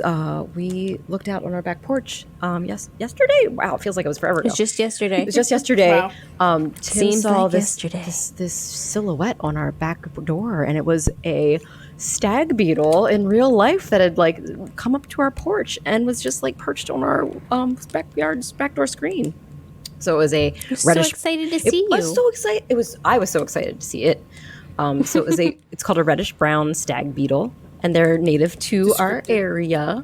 we looked out on our back porch yesterday. Wow, it feels like it was forever ago. It was just yesterday. It was just yesterday. Wow. Tim Seems saw like this, yesterday. this silhouette on our back door, and it was a stag beetle in real life that had come up to our porch and was just perched on our backyard's back door screen. So it was a so reddish. excited to see It was you. so excited. I was so excited to see it. So it was it's called a reddish brown stag beetle, and they're native to our area.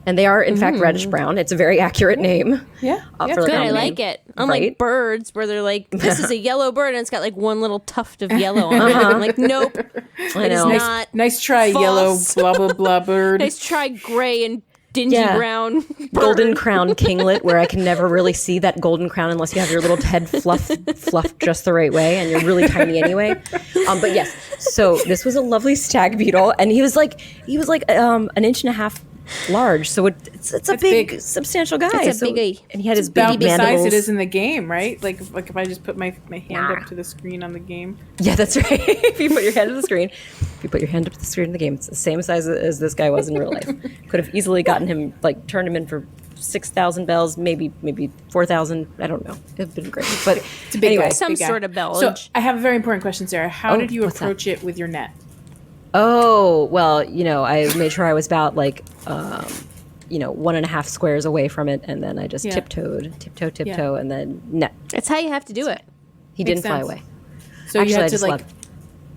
And they are, in fact, reddish brown. It's a very accurate name. Yeah. for Yeah, the Good, I common like name. it. Unlike Right? birds, where they're like, this is a yellow bird, and it's got one little tuft of yellow on it. I'm like, nope, I it is know. not. Nice try, False. yellow blah blah blah bird. Nice try, gray and dingy Yeah. brown. Golden bird. crown kinglet, where I can never really see that golden crown unless you have your little head fluffed just the right way, and you're really tiny anyway. But yes, so this was a lovely stag beetle, and he was like an inch and a half large, so it's a big, big. substantial guy. It's a So- biggie. and he had his About big the size mandibles. it is in the game, right? Like if I just put my hand up to the screen on the game. Yeah, that's right. If you put your hand up to the screen, to the screen in the game, it's the same size as this guy was in real life. Could have easily gotten him, turned him in for 6,000 bells, maybe 4,000. I don't know. It'd been great. But It's a big anyway, guy. Some big guy. sort of belge. So I have a very important question, Sarah. How Oh, did you what's that? approach it with your net? Oh, well, I made sure I was about 1.5 squares away from it, and then I just Yeah. tiptoe, and then net. That's how you have to do it. He Makes didn't fly sense. away. So Actually, you I had to just left.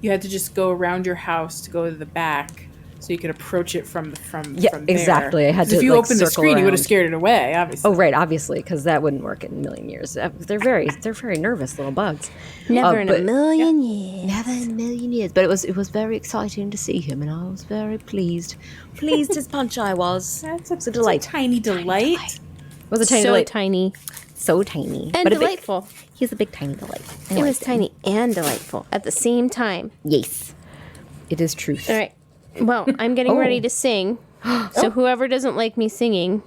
you had to just go around your house to go to the back, so you could approach it from Yeah, there. exactly. I had 'Cause to, if you opened the circle screen, you would have around. scared it away. Obviously. Oh, right, obviously, because that wouldn't work in a million years. They're very nervous little bugs. Never in a but- million years. Never in a million years. But it was very exciting to see him, and I was very pleased. Pleased as punch I was. That's It's a delight. tiny delight. It was a tiny So delight. tiny So tiny. and but a big- delightful. He's a big tiny delight. I It was liked tiny and delightful at the same time. Yes. It is truth. All right. Well, I'm getting Oh. ready to sing. So whoever doesn't like me singing,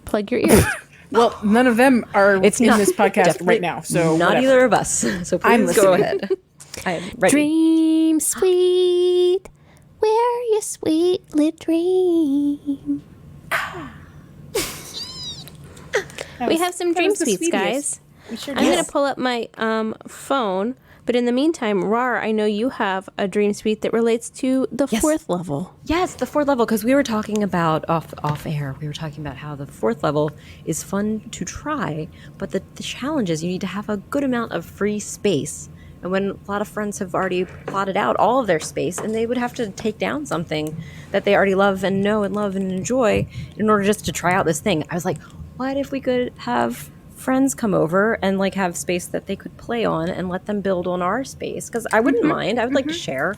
plug your ears. Well, none of them are It's in not this podcast definitely right now. So not whatever. either of us. So I'm please go listening. ahead. I am ready. Dream sweet, where you sweetly dream. We have some that dream was the sweets, sweetest. guys. We sure I'm did. going to pull up my phone. But in the meantime, Rar, I know you have a dream suite that relates to the Yes. 4th level. Yes, the 4th level, because we were talking about off air. We were talking about how the 4th level is fun to try, but the challenge is you need to have a good amount of free space. And when a lot of friends have already plotted out all of their space, and they would have to take down something that they already love and know and love and enjoy in order just to try out this thing, I was like, what if we could have friends come over and like have space that they could play on and let them build on our space, because I wouldn't mind. I would like to share.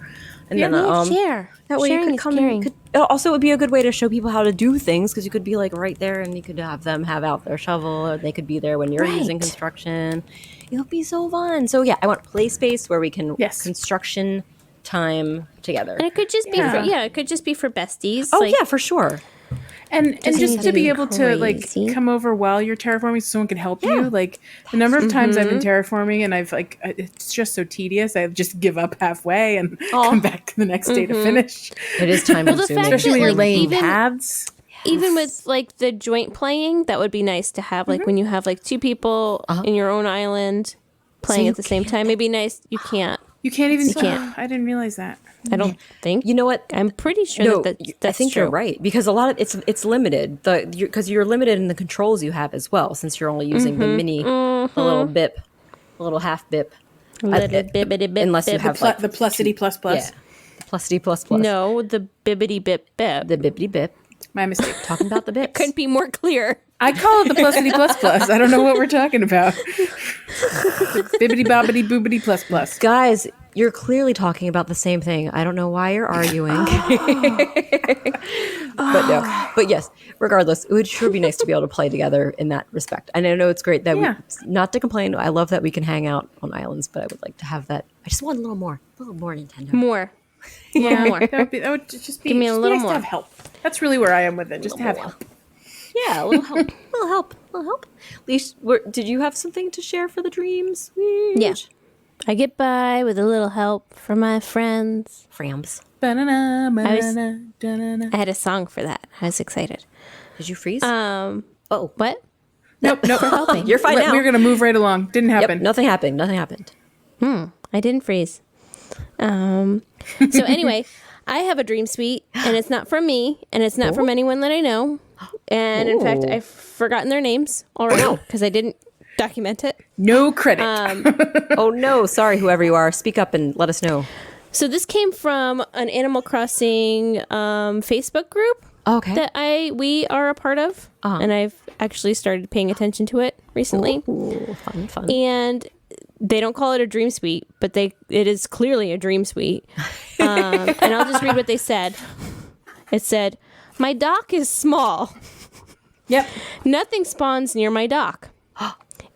And then share. that way Sharing you is could come caring. and also it would be a good way to show people how to do things, because you could be like right there and you could have them have out their shovel, or they could be there when you're using construction. It would be so fun. So yeah, I want play space where we can construction time together. And it could just be it could just be for besties. Oh yeah, for sure. And just to be able to like come over while you're terraforming so someone can help you. Like the number of times I've been terraforming and I've like, it's just so tedious. I just give up halfway and come back the next day to finish. It is time consuming. Especially when you're laying paths. Even with like the joint playing, that would be nice to have. Like when you have like two people in your own island playing at the same time, it'd be nice. You can't. You can't even. You can't. I didn't realize that. I don't think. You know what? I'm pretty sure that's I think true. you're right, because a lot of it's limited. Because you're limited in the controls you have as well, since you're only using the mini, the little bip, the little half bip. Unless you have the plusity plus plus. Yeah, the plusity plus plus. No, the bibbity bip bip. The bippity bip. My mistake. Talking about the bips. Couldn't be more clear. I call it the plusity plus plus. I don't know what we're talking about. Bibbity bobbity boobity plus plus. Guys, you're clearly talking about the same thing. I don't know why you're arguing. But yes, regardless, it would sure be nice to be able to play together in that respect. And I know it's great that we, not to complain, I love that we can hang out on islands, but I would like to have that. I just want a little more Nintendo. More. More. That would just be, Give me a little nice more. To have help. That's really where I am with it. Just to have help. Yeah, a little help. A little help. Leesh, did you have something to share for the dreams? Yeah. I get by with a little help from my friends. Frams. I had a song for that. I was excited. Did you freeze? What? Nope. For helping. You're fine now. We're going to move right along. Didn't happen. Yep, nothing happened. I didn't freeze. So anyway, I have a dream suite, and it's not from me, and it's not from anyone that I know. And in fact, I've forgotten their names already because I didn't document it. No credit. Oh no, sorry, whoever you are. Speak up and let us know. So this came from an Animal Crossing Facebook group that we are a part of, and I've actually started paying attention to it recently. Ooh, fun. And they don't call it a dream suite, but it is clearly a dream suite. And I'll just read what they said. It said, "My dock is small. Yep. Nothing spawns near my dock.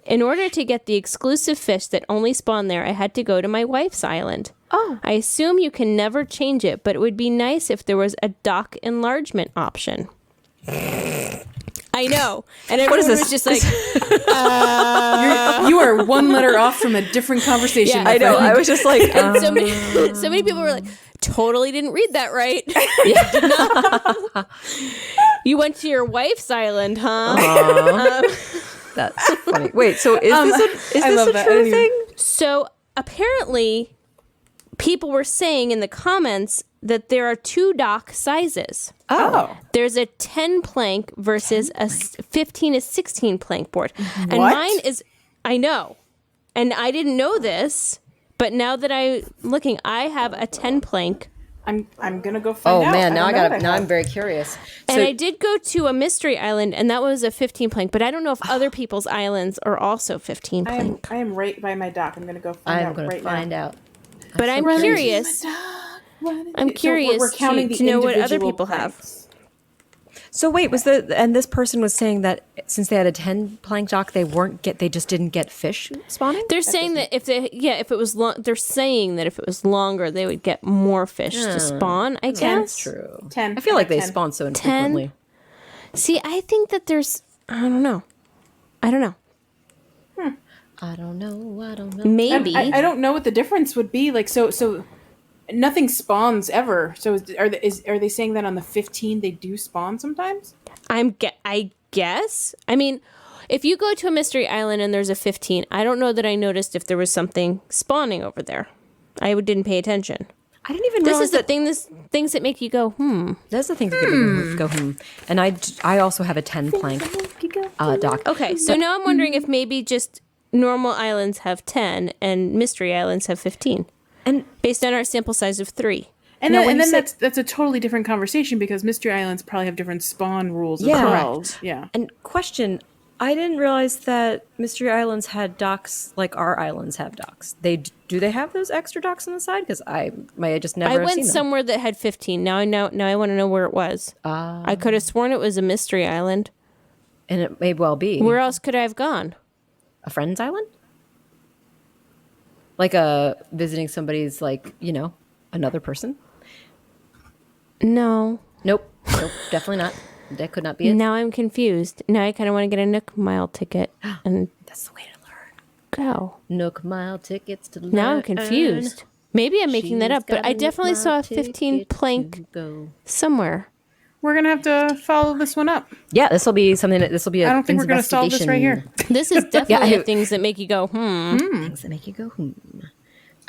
In order to get the exclusive fish that only spawn there, I had to go to my wife's island. I assume you can never change it, but it would be nice if there was a dock enlargement option." I know. And everyone was just like, You are one letter off from a different conversation. Yeah, my I know. friend. I was just like, and so many people were like, totally didn't read that right. You went to your wife's island, huh? that's funny. Wait, so is this a true thing? So apparently, people were saying in the comments that there are two dock sizes. Oh. There's a 10 plank versus a 15 to 16 plank board. And What? mine is, I know. And I didn't know this, but now that I'm looking, I have a 10 plank. I'm going to go find out. Oh man, now I'm very curious. And I did go to a mystery island, and that was a 15 plank, but I don't know if other people's islands are also 15 plank. I am right by my dock. I'm going to go find out right now. find out. But I'm curious. I'm curious we're counting to the know what other individual people have. planks. So wait, and this person was saying that since they had a 10 plank dock, they just didn't get fish spawning? They're saying that if it was long, they're saying that if it was longer, they would get more fish to spawn, I guess. That's true. 10. I feel like they 10. spawn so infrequently. See, I think that I don't know. I don't know. Maybe. I don't know what the difference would be. Like, so nothing spawns ever. So are they saying that on the 15 they do spawn sometimes? I guess. I mean, if you go to a mystery island and there's a 15, I don't know that I noticed if there was something spawning over there. I didn't pay attention. I didn't even This realize is the thing. Things that make you go, That's the thing that make me go, And I also have a 10 plank dock. Okay, so now I'm wondering if maybe just normal islands have 10 and mystery islands have 15. And based on our sample size of 3. And then that's a totally different conversation because mystery islands probably have different spawn rules as well. Yeah. And question, I didn't realize that Mystery Islands had docks like our islands have docks. Do they have those extra docks on the side? Because I just never I have went seen them. somewhere that had 15. Now I know. Now I want to know where it was. I could have sworn it was a mystery island. And it may well be. Where else could I have gone? A friend's island? Like visiting somebody's, like, another person? No. Nope, definitely not. That could not be it. Now I'm confused. Now I kind of want to get a Nook Mile ticket and That's the way to learn. go. Nook Mile tickets to learn. Now I'm confused. Maybe I'm making that up, but I definitely saw a 15 plank somewhere. We're gonna have to follow this one up. Yeah, this will be something. This will be. I don't think we're gonna solve this right here. This is definitely things that make you go, Things that make you go, I'm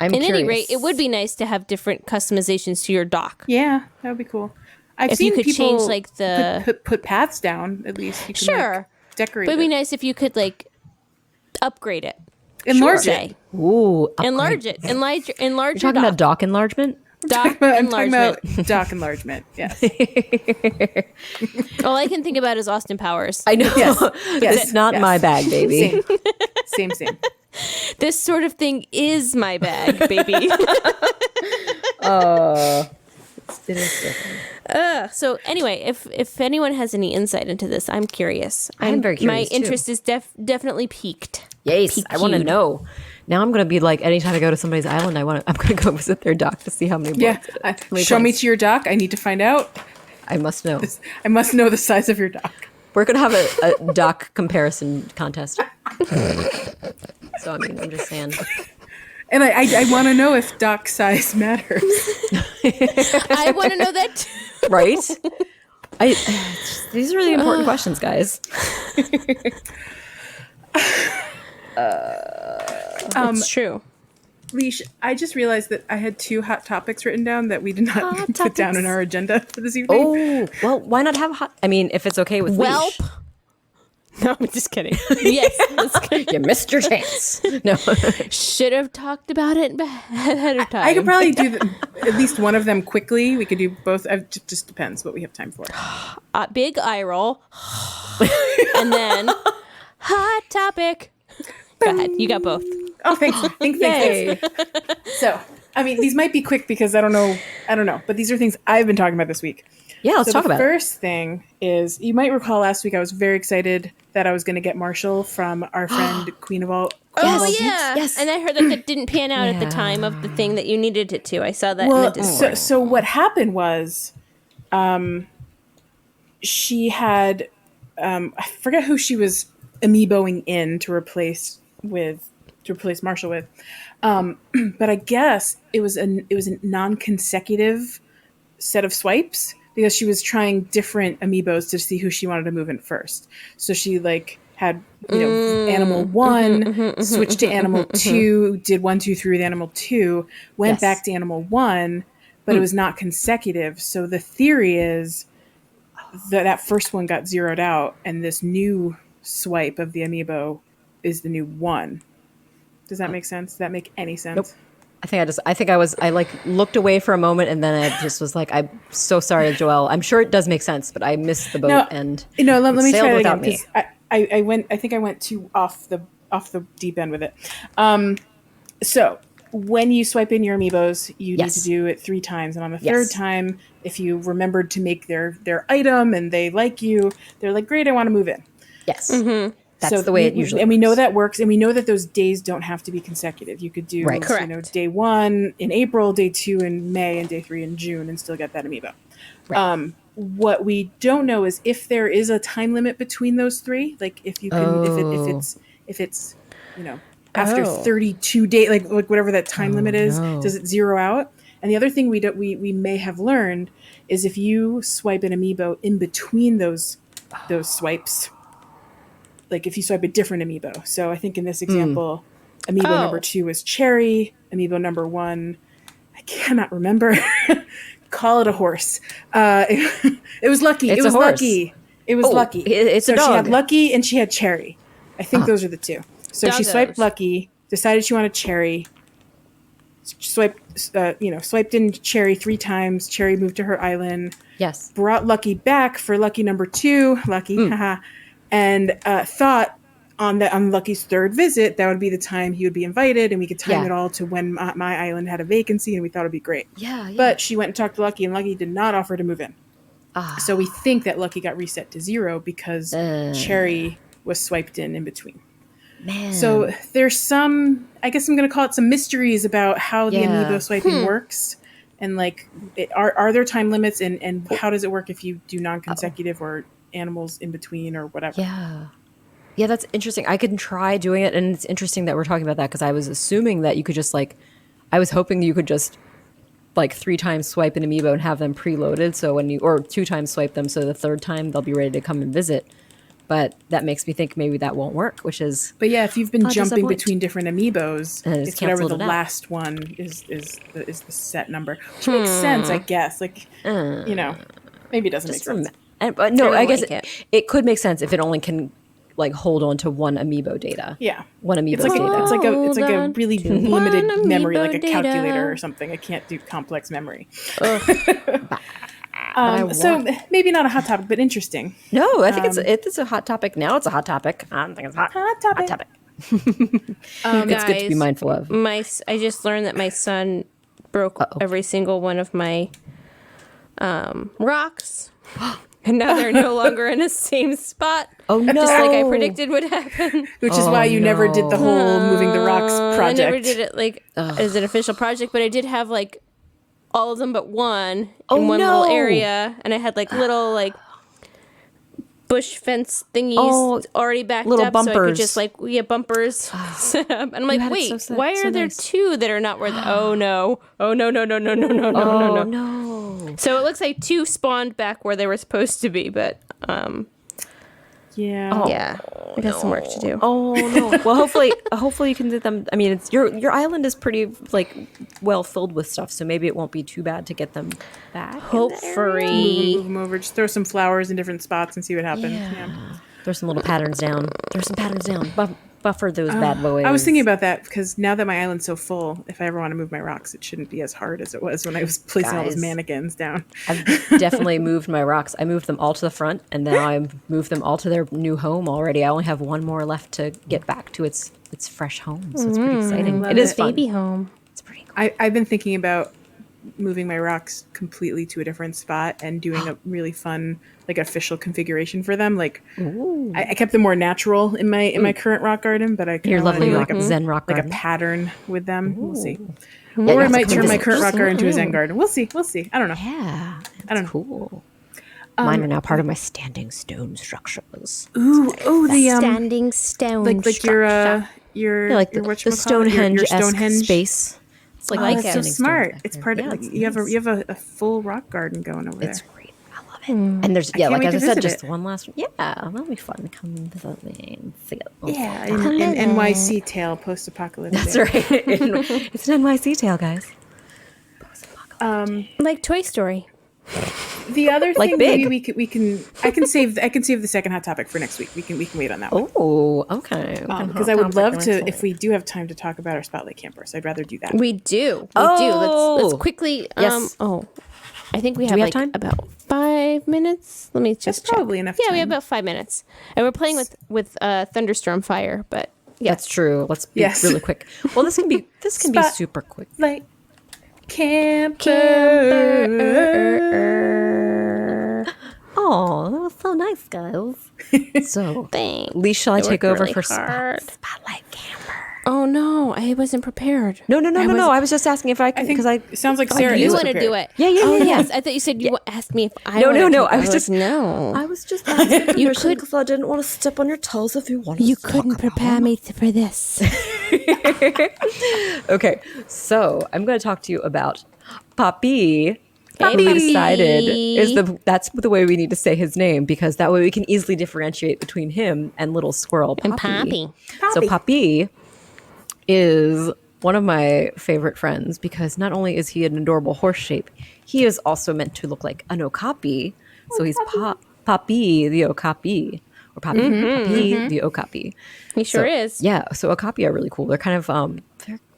At curious. any rate, it would be nice to have different customizations to your dock. Yeah, that would be cool. I've If seen you could people change, like, the... put paths down. At least you can Sure. decorate. But it'd be it. nice if you could, like, upgrade it. Enlarge Say. it. Ooh, Enlarge it. Enlarge You're your talking dock. about dock enlargement? Dock I'm talking enlargement. about dock enlargement. Yes. All I can think about is Austin Powers. I know. Yes. It's not Yes. my bag, baby. Same. This sort of thing is my bag, baby. It is different. So anyway, if anyone has any insight into this, I'm curious. I'm very curious, My too. interest is definitely piqued. Yes, I want to PQ'd. know. Now I'm going to be like, anytime I go to somebody's island, I'm going to go visit their dock to see how many. Yeah. how many Show me planks. to your dock. I need to find out. I must know. I must know the size of your dock. We're going to have a dock comparison contest. So I mean, I'm just saying. And I want to know if dock size matters. I want to know that too. Right? These are really important questions, guys. It's true. Leesh, I just realized that I had 2 hot topics written down that we did not put down in our agenda for this evening. Oh, well, why not have a hot... I mean, if it's okay with Welp. Leesh. No, I'm just kidding. Yes, that's good. You missed your chance. No. Should have talked about it ahead of time. I could probably do at least one of them quickly. We could do both. It just depends what we have time for. Big eye roll, and then hot topic. Go ahead. You got both. Oh, thanks. So, I mean, these might be quick because I don't know, but these are things I've been talking about this week. Yeah, let's talk about The it. first thing is, you might recall last week I was very excited that I was going to get Marshall from our friend Queen of All. Oh Deeps. yeah, Yes. And I heard that didn't pan out at the time of the thing that you needed it to. I saw that in the Well, Discord. so what happened was, she had, I forget who she was amiiboing in to replace Marshall with, but I guess it was a non-consecutive set of swipes because she was trying different amiibos to see who she wanted to move in first. So she had animal 1, switched to animal 2, did 1, 2, 3 with animal 2, went Yes. back to animal 1, but it was not consecutive. So the theory is that first one got zeroed out, and this new swipe of the amiibo is the new 1. Does that make sense? Does that make any sense? Nope. I looked away for a moment and then I just was like, I'm so sorry, Joelle. I'm sure it does make sense, but I missed the boat No, and let me sailed try it without again me. because I think I went too off the deep end with it. So when you swipe in your amiibos, you need to do it 3 times, and on the third time, if you remembered to make their item and they like you, they're like, great, I want to move in. Yes. That's the way it usually and we know works. that works, and we know that those days don't have to be consecutive. You could do Correct. day 1 in April, day 2 in May, and day 3 in June, and still get that amiibo. Right. What we don't know is if there is a time limit between those 3. Like if you can, if it's after 32 days, like whatever that time limit is, does it zero out? And the other thing we may have learned is if you swipe an amiibo in between those swipes. Like if you swipe a different amiibo. So I think in this example, amiibo number 2 is Cherry. Amiibo number 1, I cannot remember. Call it a horse. It was Lucky. It's it was a horse. Lucky. It was Lucky. It's so a dog. she had Lucky and she had Cherry. I think those are the 2. So she Doggos. swiped Lucky, decided she wanted Cherry. Swiped in Cherry 3 times. Cherry moved to her island. Yes. Brought Lucky back for Lucky number 2. Lucky, haha. and thought on Lucky's third visit that would be the time he would be invited, and we could time it all to when my island had a vacancy, and we thought it'd be great. Yeah. But she went and talked to Lucky, and Lucky did not offer to move in. So we think that Lucky got reset to 0 because Cherry was swiped in between. Man. So there's some, I guess I'm going to call it some mysteries about how the amiibo swiping works. And like, are there time limits, and how does it work if you do non-consecutive or animals in between or whatever? Yeah, that's interesting. I can try doing it, and it's interesting that we're talking about that because I was assuming that you could just like, I was hoping you could just like 3 times swipe an amiibo and have them preloaded. So when or 2 times swipe them, so the 3rd time they'll be ready to come and visit. But that makes me think maybe that won't work, which is. But yeah, if you've been jumping between different amiibos, it's whatever the last one is the set number, which makes sense, I guess. Like, maybe it doesn't make sense. But no, I guess it could make sense if it only can like hold on to one amiibo data. Yeah, one amiibo data. It's like a really limited memory, like a calculator or something. I can't do complex memory. So maybe not a hot topic, but interesting. No, I think it's a hot topic now. It's a hot topic. I don't think it's hot topic. It's good to be mindful of. I just learned that my son broke every single one of my rocks. And now they're no longer in the same spot. Oh, no. Just like I predicted would happen. Which is why you never did the whole moving the rocks project. I never did it like as an official project, but I did have like all of them but one in one little area. And I had like little like bush fence thingies already backed little up. Bumpers. So I could just like, bumpers set up. And I'm like, wait, why are there 2 that are not worth it? Oh, no. Oh, no. No. So it looks like 2 spawned back where they were supposed to be, but yeah, I got some work to do. Oh no. Well, hopefully you can get them. I mean, it's your island is pretty like well filled with stuff, so maybe it won't be too bad to get them back. Hopefully, move them over. Just throw some flowers in different spots and see what happens. Yeah. There's some little patterns down. Buffer those bad boys. I was thinking about that because now that my island's so full, if I ever want to move my rocks, it shouldn't be as hard as it was when I was placing all those mannequins down. I've definitely moved my rocks. I moved them all to the front, and then I moved them all to their new home already. I only have one more left to get back to its fresh home, so it's pretty exciting. It is fun. Baby home. It's pretty cool. I've been thinking about moving my rocks completely to a different spot and doing a really fun like official configuration for them. Like I kept them more natural in my current rock garden, but I your lovely do rock, Zen rock like garden. a pattern with them. We'll see. Or I might turn my current rock garden into a Zen garden. We'll see. I don't know. Yeah, I don't know. Cool. Mine are now part of my standing stone structures. The standing stone. like your like the Stonehenge-esque space. It's like that's so smart. It's part of you have a full rock garden going over there. It's great. I love it. And there's like as I said, just one last one. Yeah, that'll be fun. Come visit me and see it. Yeah, in NYC tale post-apocalyptic. That's right. It's an NYC tale, guys. Like Toy Story. The other Like thing big. maybe we can I can save the second hot topic for next week. We can wait on that one. Oh, okay. Because I would love to, if we do have time to talk about our spotlight campers, I'd rather do that. We do. Let's quickly. Yes. I think we have, we have like time? about 5 minutes. Let me just check. Probably enough Yeah, time. we have about 5 minutes, and we're playing with Thunderstorm Fire. But That's true. Let's be really quick. Well, this can be super quick. Like camper. Oh, that was so nice, guys. So, Thanks. Leesh, shall I take over for hard. Spotlight Camper? Oh no, I wasn't prepared. No. I was just asking if I could because It sounds like Sarah You is want to prepared. do it? Yeah. Yes, I thought you said you asked me if I. No. wanted to. I was just no. I was just asking permission because I didn't want to step on your toes if you wanted. You to couldn't talk prepare about me for this. Okay, so I'm going to talk to you about Poppy. Hey, We Poppy. decided that's the way we need to say his name because that way we can easily differentiate between him and little squirrel Poppy. And Poppy. So Poppy is one of my favorite friends because not only is he an adorable horse shape, he is also meant to look like an okapi. So he's Poppy the okapi. Or Poppy the okapi. He sure is. Yeah, so okapi are really cool. They're kind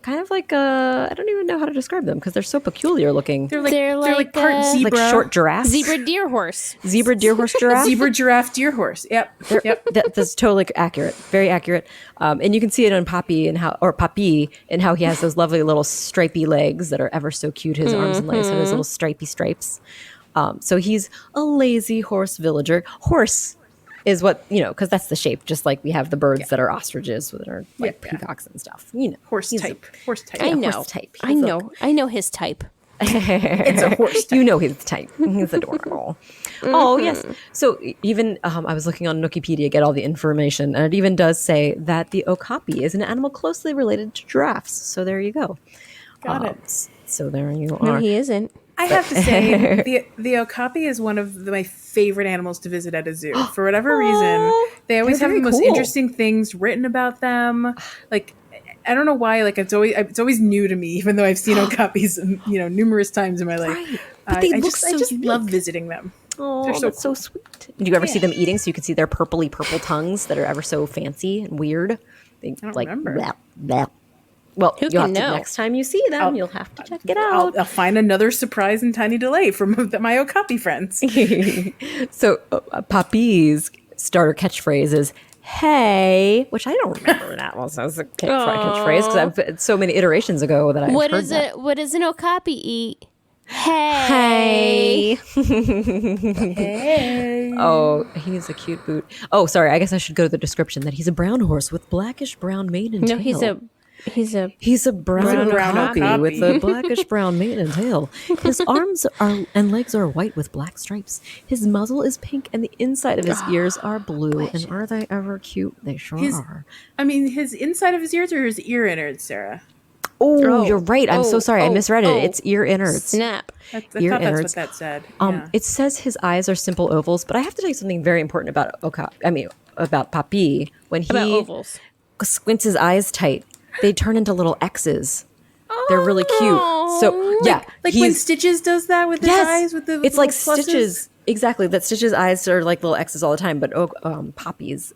kind of like I don't even know how to describe them because they're so peculiar looking. They're like part zebra, like short giraffes. Zebra deer horse. Zebra deer horse giraffe. Zebra giraffe deer horse. Yep. That's totally accurate. Very accurate. And you can see it on Poppy and how he has those lovely little stripy legs that are ever so cute. His arms and legs have those little stripy stripes. So he's a lazy horse villager. Horse is what, because that's the shape, just like we have the birds that are ostriches that are like peacocks and stuff. Horse type. I know. Horse type. I know his type. It's a horse type. You know his type. He's adorable. Oh, yes. So even I was looking on Wikipedia, get all the information, and it even does say that the okapi is an animal closely related to giraffes. So there you go. Got it. So there you are. No, he isn't. I have to say, the okapi is one of my favorite animals to visit at a zoo. For whatever reason, they always have the most interesting things written about them. Like, I don't know why. Like, it's always new to me, even though I've seen okapis, numerous times in my life. Right. But they look so I just unique. love visiting them. Oh, They're so that's cool. so sweet. Did you ever see them eating? So you can see their purpley purple tongues that are ever so fancy and weird. They I don't like remember. blah, blah. Well, Who you'll can have to, know? next time you see them, you'll have to check it out. I'll find another surprise and tiny delay from my okapi friends. So Poppy's starter catchphrase is "Hey," which I don't remember that was as a catchphrase because so many iterations ago that I What heard is that. it? What does an okapi eat? Hey. Hey. Oh, he's a cute boot. Oh, sorry. I guess I should go to the description that he's a brown horse with blackish brown mane and tail. No, He's a brown okapi. okapi with a blackish brown mane and tail. His arms and legs are white with black stripes. His muzzle is pink and the inside of his ears are blue. And are they ever cute? They sure are. I mean, his inside of his ears or his ear innards, Sarah? Oh, you're right. I'm so sorry. I misread it. It's ear innards. snap. I Ear thought innards. that's what that said. Yeah. It says his eyes are simple ovals, but I have to tell you something very important about about Poppy. When he About ovals. squints his eyes tight, they turn into little X's. They're really cute. So yeah, Like when Stitches does that with his eyes, with the it's like little pluses? Stitches. Exactly, that Stitch's eyes are like little X's all the time, but Poppy's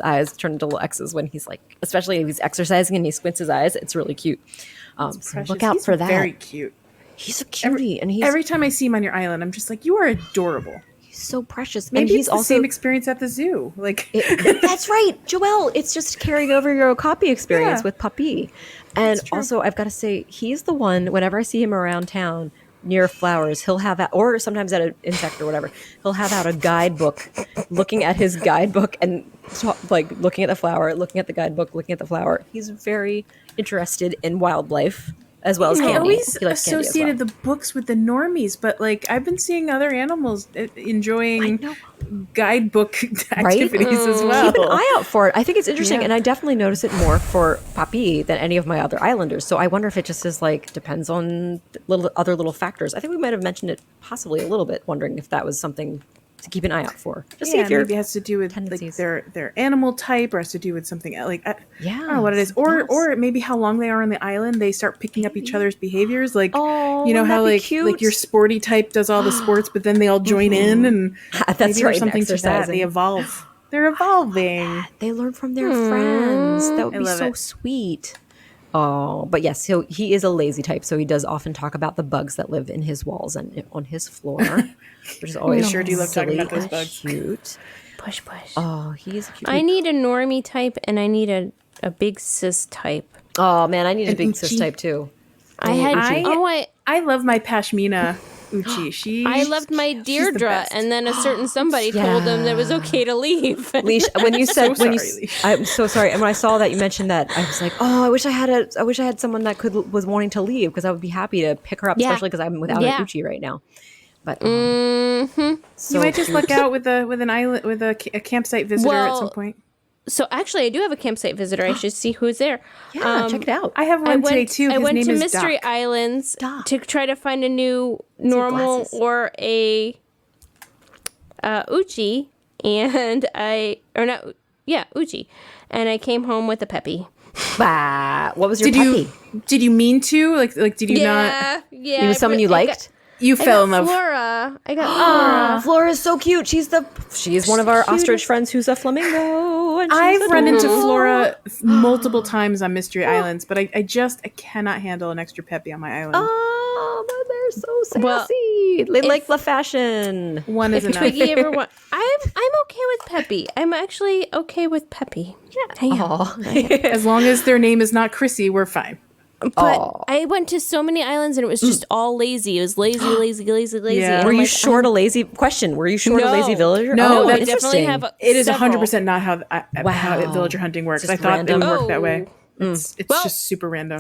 eyes turn into little X's when he's like, especially if he's exercising and he squints his eyes. It's really cute. So Precious. look out He's for that. Very cute. He's a cutie, and he's Every time I see him on your island, I'm just like, you are adorable. so precious. Maybe and he's it's the also same experience at the zoo. Like that's right, Joelle. It's just carrying over your copy experience Yeah. with Puppy. And also, I've got to say, he's the one, whenever I see him around town near flowers, he'll have that, or sometimes at an insect or whatever, he'll have out a guidebook, looking at his guidebook and like looking at the flower, looking at the guidebook, looking at the flower. He's very interested in wildlife as well as candy. I always He likes candy as associated well. the books with the normies, but like I've been seeing other animals enjoying guidebook activities as well. Keep an eye out for it. I think it's interesting, and I definitely notice it more for Poppy than any of my other islanders. So I wonder if it just is like depends on other little factors. I think we might have mentioned it possibly a little bit, wondering if that was something to keep an eye out for. Just see if maybe it has to do with tendencies. like their animal type, or has to do with something else. Like I don't know what it is, something or maybe how long they are on the island. They start picking up each other's behaviors. Like Oh, you know wouldn't how that be like cute? your sporty type does all the sports, but then they all join in, and That's maybe right, there's something to that. exercising. They evolve. They're evolving. They learn from their friends. That would I be love so it. sweet. Oh, but yes, so he is a lazy type, so he does often talk about the bugs that live in his walls and on his floor, which is always sure do love talking silly about those and bugs. Cute. Push. Oh, he's a cute. I need a normie type and I need a big cis type. Oh man, I need a big Uchi. cis type too. I love my Pashmina Uchi. I loved my Deirdre, and then a certain somebody told them that it was okay to leave. Leesh, when you said sorry, Leesh. I'm so sorry. And when I saw that you mentioned that, I was like, oh, I wish I had someone that was wanting to leave because I would be happy to pick her up, Yeah. especially because I'm without Yeah. an Uchi right now. But so You might just cute. look out with an island with a campsite visitor at some point. So actually, I do have a campsite visitor. I should see who's there. Yeah, check it out. I have one today too. I His went name to is Mystery Doc. Islands Doc. to try to find a new normal glasses. or a Uchi, and Uchi, and I came home with a Peppy. Bah, what was your Did puppy? you mean to like? Did you not? Yeah. He was someone you liked? You fell in love. Flora. I got Flora. Flora's so cute. She's one of our ostrich friends who's a flamingo. And I've run into Flora multiple times on Mystery Islands, but I cannot handle an extra Peppy on my island. Oh, but they're so sassy. Well, they like the fashion. One is enough. Twiggy ever want, I'm okay with Peppy. I'm actually okay with Peppy. Yeah. As long as their name is not Chrissy, we're fine. But I went to so many islands and it was just all lazy. It was lazy. Yeah. Were you short a lazy question? Were you short a lazy villager? No, I that's definitely have. It is several. 100% not how villager hunting works. I thought random. it would work that way. It's just super random.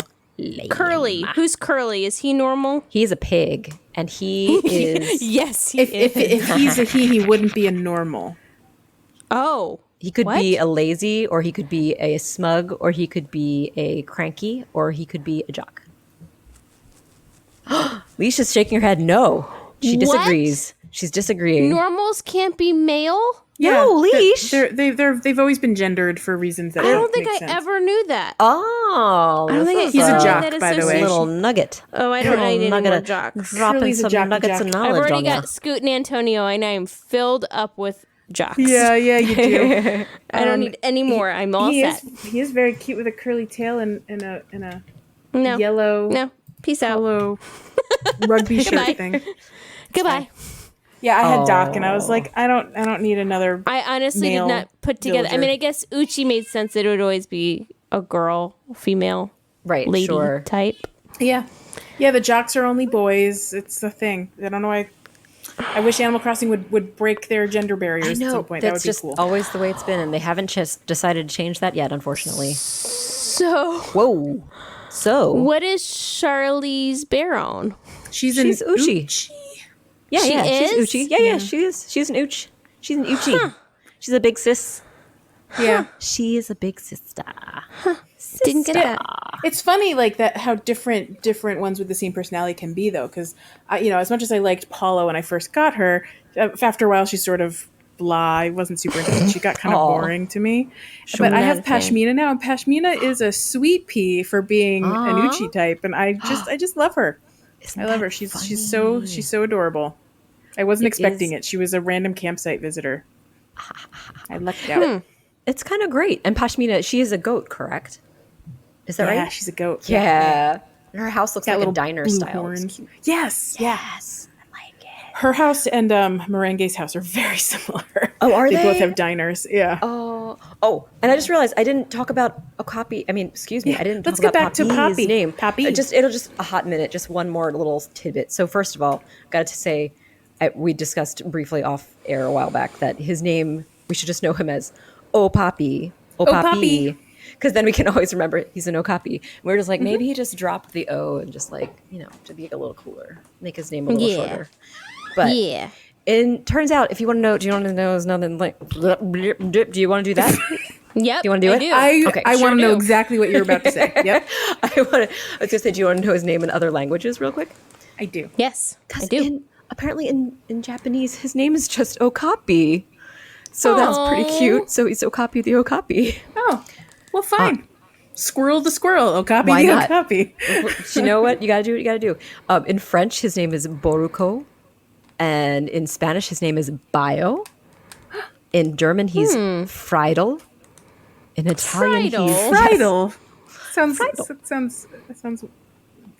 Curly. Who's Curly? Is he normal? He's a pig, and he is. Yes, he If is. he's a he wouldn't be a normal. Oh. He could What? be a lazy, or he could be a smug, or he could be a cranky, or he could be a jock. Leesh is shaking her head. No, she disagrees. She's disagreeing. Normals can't be male? No, Leesh. They've always been gendered for reasons that I don't think make I sense. ever knew that. Oh, I don't think He's a I jock, that by the way. association. little nugget. Oh, I don't need any nugget more of- jocks. Dropping Curly's a some jock, nuggets jock. of I've knowledge already on you. got Scoot and Antonio, and I am filled up with jocks. Yeah, you do. I don't need any more. I'm all set. He is very cute with a curly tail and a No. yellow No. Peace out. polo rugby Goodbye. shirt thing. Goodbye. Yeah, I had Doc, and I was like, I don't need another. I honestly male did not put together. I villager. mean, I guess Uchi made sense that it would always be a girl, female, Right, lady sure. type. Yeah, the jocks are only boys. It's the thing. I don't know why. I wish Animal Crossing would break their gender barriers at some point. That would That's be just cool. always the way it's been, and they haven't just decided to change that yet, unfortunately. So, Whoa. So, what is Charlize Theron? She's she's an Uchi. Yeah, She she's is? Uchi. Yeah, she is. She's an Uch. She's an Uchi. She's a big sis. Yeah. She is a big sister. Didn't get that. It's funny, like that, how different ones with the same personality can be, though. Because, as much as I liked Paula when I first got her, after a while she sort of blah. I wasn't super interested. She got kind of boring to me. But I have Pashmina now, and Pashmina is a sweet pea for being an Uchi type, and I just love her. I love her. She's so adorable. I wasn't expecting it. She was a random campsite visitor. I lucked out. It's kind of great. And Pashmina, she is a goat, correct? Is that Yeah, right? she's a goat. Yeah. And her house looks Got like a little diner blue style. horns. Yes. Yes. I like it. Her house and Merengue's house are very similar. Oh, are they? they? both have diners. Yeah. Oh, and I just realized I didn't talk about Okapi. I mean, excuse me, I didn't talk let's get about back to Poppy's Poppy. name. Poppy. It'll just a hot minute, just one more little tidbit. So first of all, got to say, we discussed briefly off air a while back that his name, we should just know him as Poppy. Poppy. Because then we can always remember he's an Okapi. We're just like, maybe he just dropped the O and just like, to be a little cooler, make his name a little shorter. But Yeah. it turns out, if you want to know, do you want to know is nothing like, do you want to do that? Yep. You wanna do it? I want to know do. exactly what you're about to say. Yep. I was going to say, do you want to know his name in other languages real quick? I do. Yes, I Because do. apparently in Japanese, his name is just Okapi. So that's pretty cute. So he's Okapi the Okapi. Oh, well, fine. Squirrel the squirrel. Okapi Why the not? Okapi. You know what? You got to do what you got to do. In French, his name is Boruko. And in Spanish, his name is Bio. In German, he's Friedel. In Italian, Friedel? he's... Friedel. Sounds.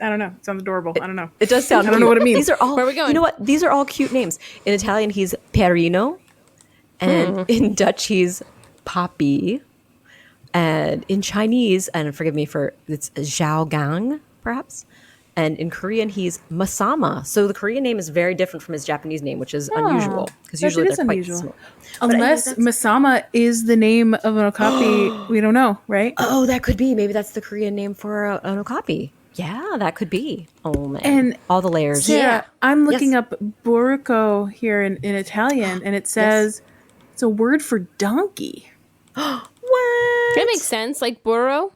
I don't know. It sounds adorable. I don't know. It does sound I don't know what it means. These are all, Where are we going? You know what? These are all cute names. In Italian, he's Perino. And in Dutch, he's Poppy. And in Chinese, and forgive me for, it's Zhao Gang, perhaps. And in Korean, he's Masama. So the Korean name is very different from his Japanese name, which is unusual. Because that usually is they're quite unusual. similar. But Unless that's- Masama is the name of an Okapi, we don't know, right? Oh, that could be. Maybe that's the Korean name for an okapi. Yeah, that could be. Oh, man. And all the layers. Sarah, I'm looking Yes. up Boruco here in Italian, and it says it's a word for donkey. What? That makes sense. Like burro.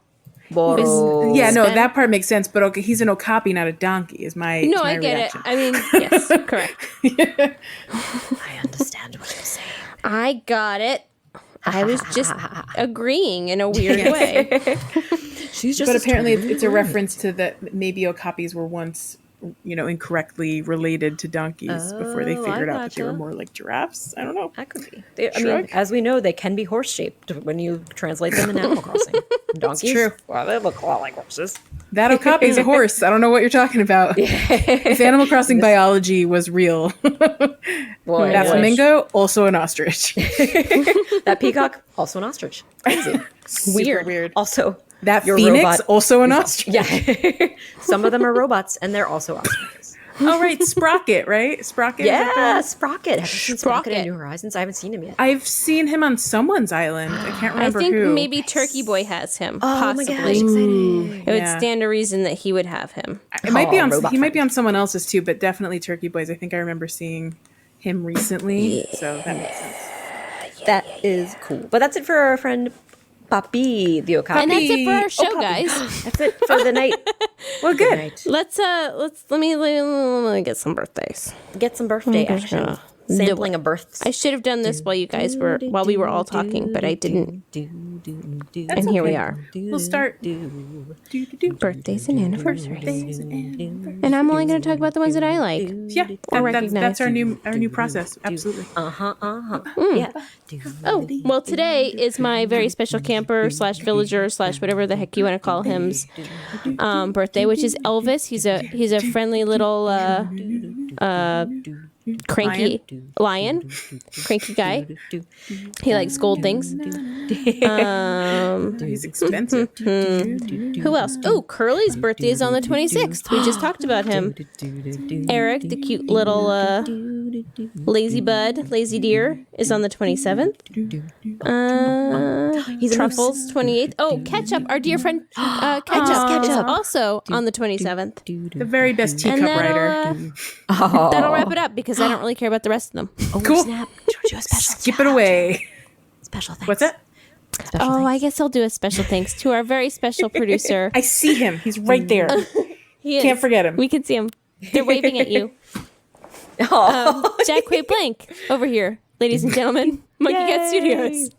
Boro. Yeah, no, Spanish. that part makes sense, but okay, he's an Okapi, not a donkey, is my No, my I get reaction. it. I mean, yes, correct. I understand what you're saying. I got it. I was just agreeing in a weird way. She's just But a apparently story. it's a reference to that maybe Okapis were once incorrectly related to donkeys before they Oh, I figured out that they were gotcha. more like giraffes. I don't know. That could be. I mean, Shrug. as we know, they can be horse-shaped when you translate them in Animal Crossing. Donkeys, true. well, they look a lot like horses. That okapi's a horse. I don't know what you're talking about. If Animal Crossing biology was real, Boy, that boy. flamingo, also an ostrich. That peacock, also an ostrich. Crazy. Super weird. Also, That your phoenix, robot also an ostrich. Yeah. Some of them are robots, and they're also ostriches. Oh, right. Sprocket, right? Sprocket? Yeah, Sprocket. Have you seen Sprocket in Sprocket. New Horizons? I haven't seen him yet. I've seen him on someone's island. I can't I remember think who. maybe Turkey Boy has him. Oh my possibly. gosh, exciting. It would Yeah. stand to reason that he would have him. It might be on. robot He might be on someone else's too, but definitely Turkey Boys. I think I remember seeing him recently, so that makes sense. That is cool. But that's it for our friend Papi, the Okapi. And that's it for our Oh, show, Poppy. That's guys. it for the night. Well, Good good. night. Let me get some birthdays. Get some birthday action. Sampling of births. I should have done this while we were all talking, but I didn't. And here we are. We'll start. Birthdays and anniversaries. And I'm only going to talk about the ones that I like. Yeah, that's our new process. Absolutely. Yeah. Oh, well, today is my very special camper / villager / whatever the heck you want to call him's birthday, which is Elvis. He's a friendly little cranky lion, cranky guy. He likes gold things. He's expensive. Who else? Oh, Curly's birthday is on the 26th. We just talked about him. Eric, the cute little lazy deer, is on the 27th. He's Truffles, 28th. Oh, Ketchup, our dear friend Ketchup, is also on the 27th. The very best teacup rider. That'll wrap it up because I don't really care about the rest of them. Oh, Cool. snap. Do a special Skip it away. Special thanks. What's that? Oh, I guess I'll do a special thanks to our very special producer. I see him. He's right there. He is. Can't forget him. We can see him. They're waving at you. Jack Quay Blank over here, ladies and gentlemen. Monkey Cat Studios.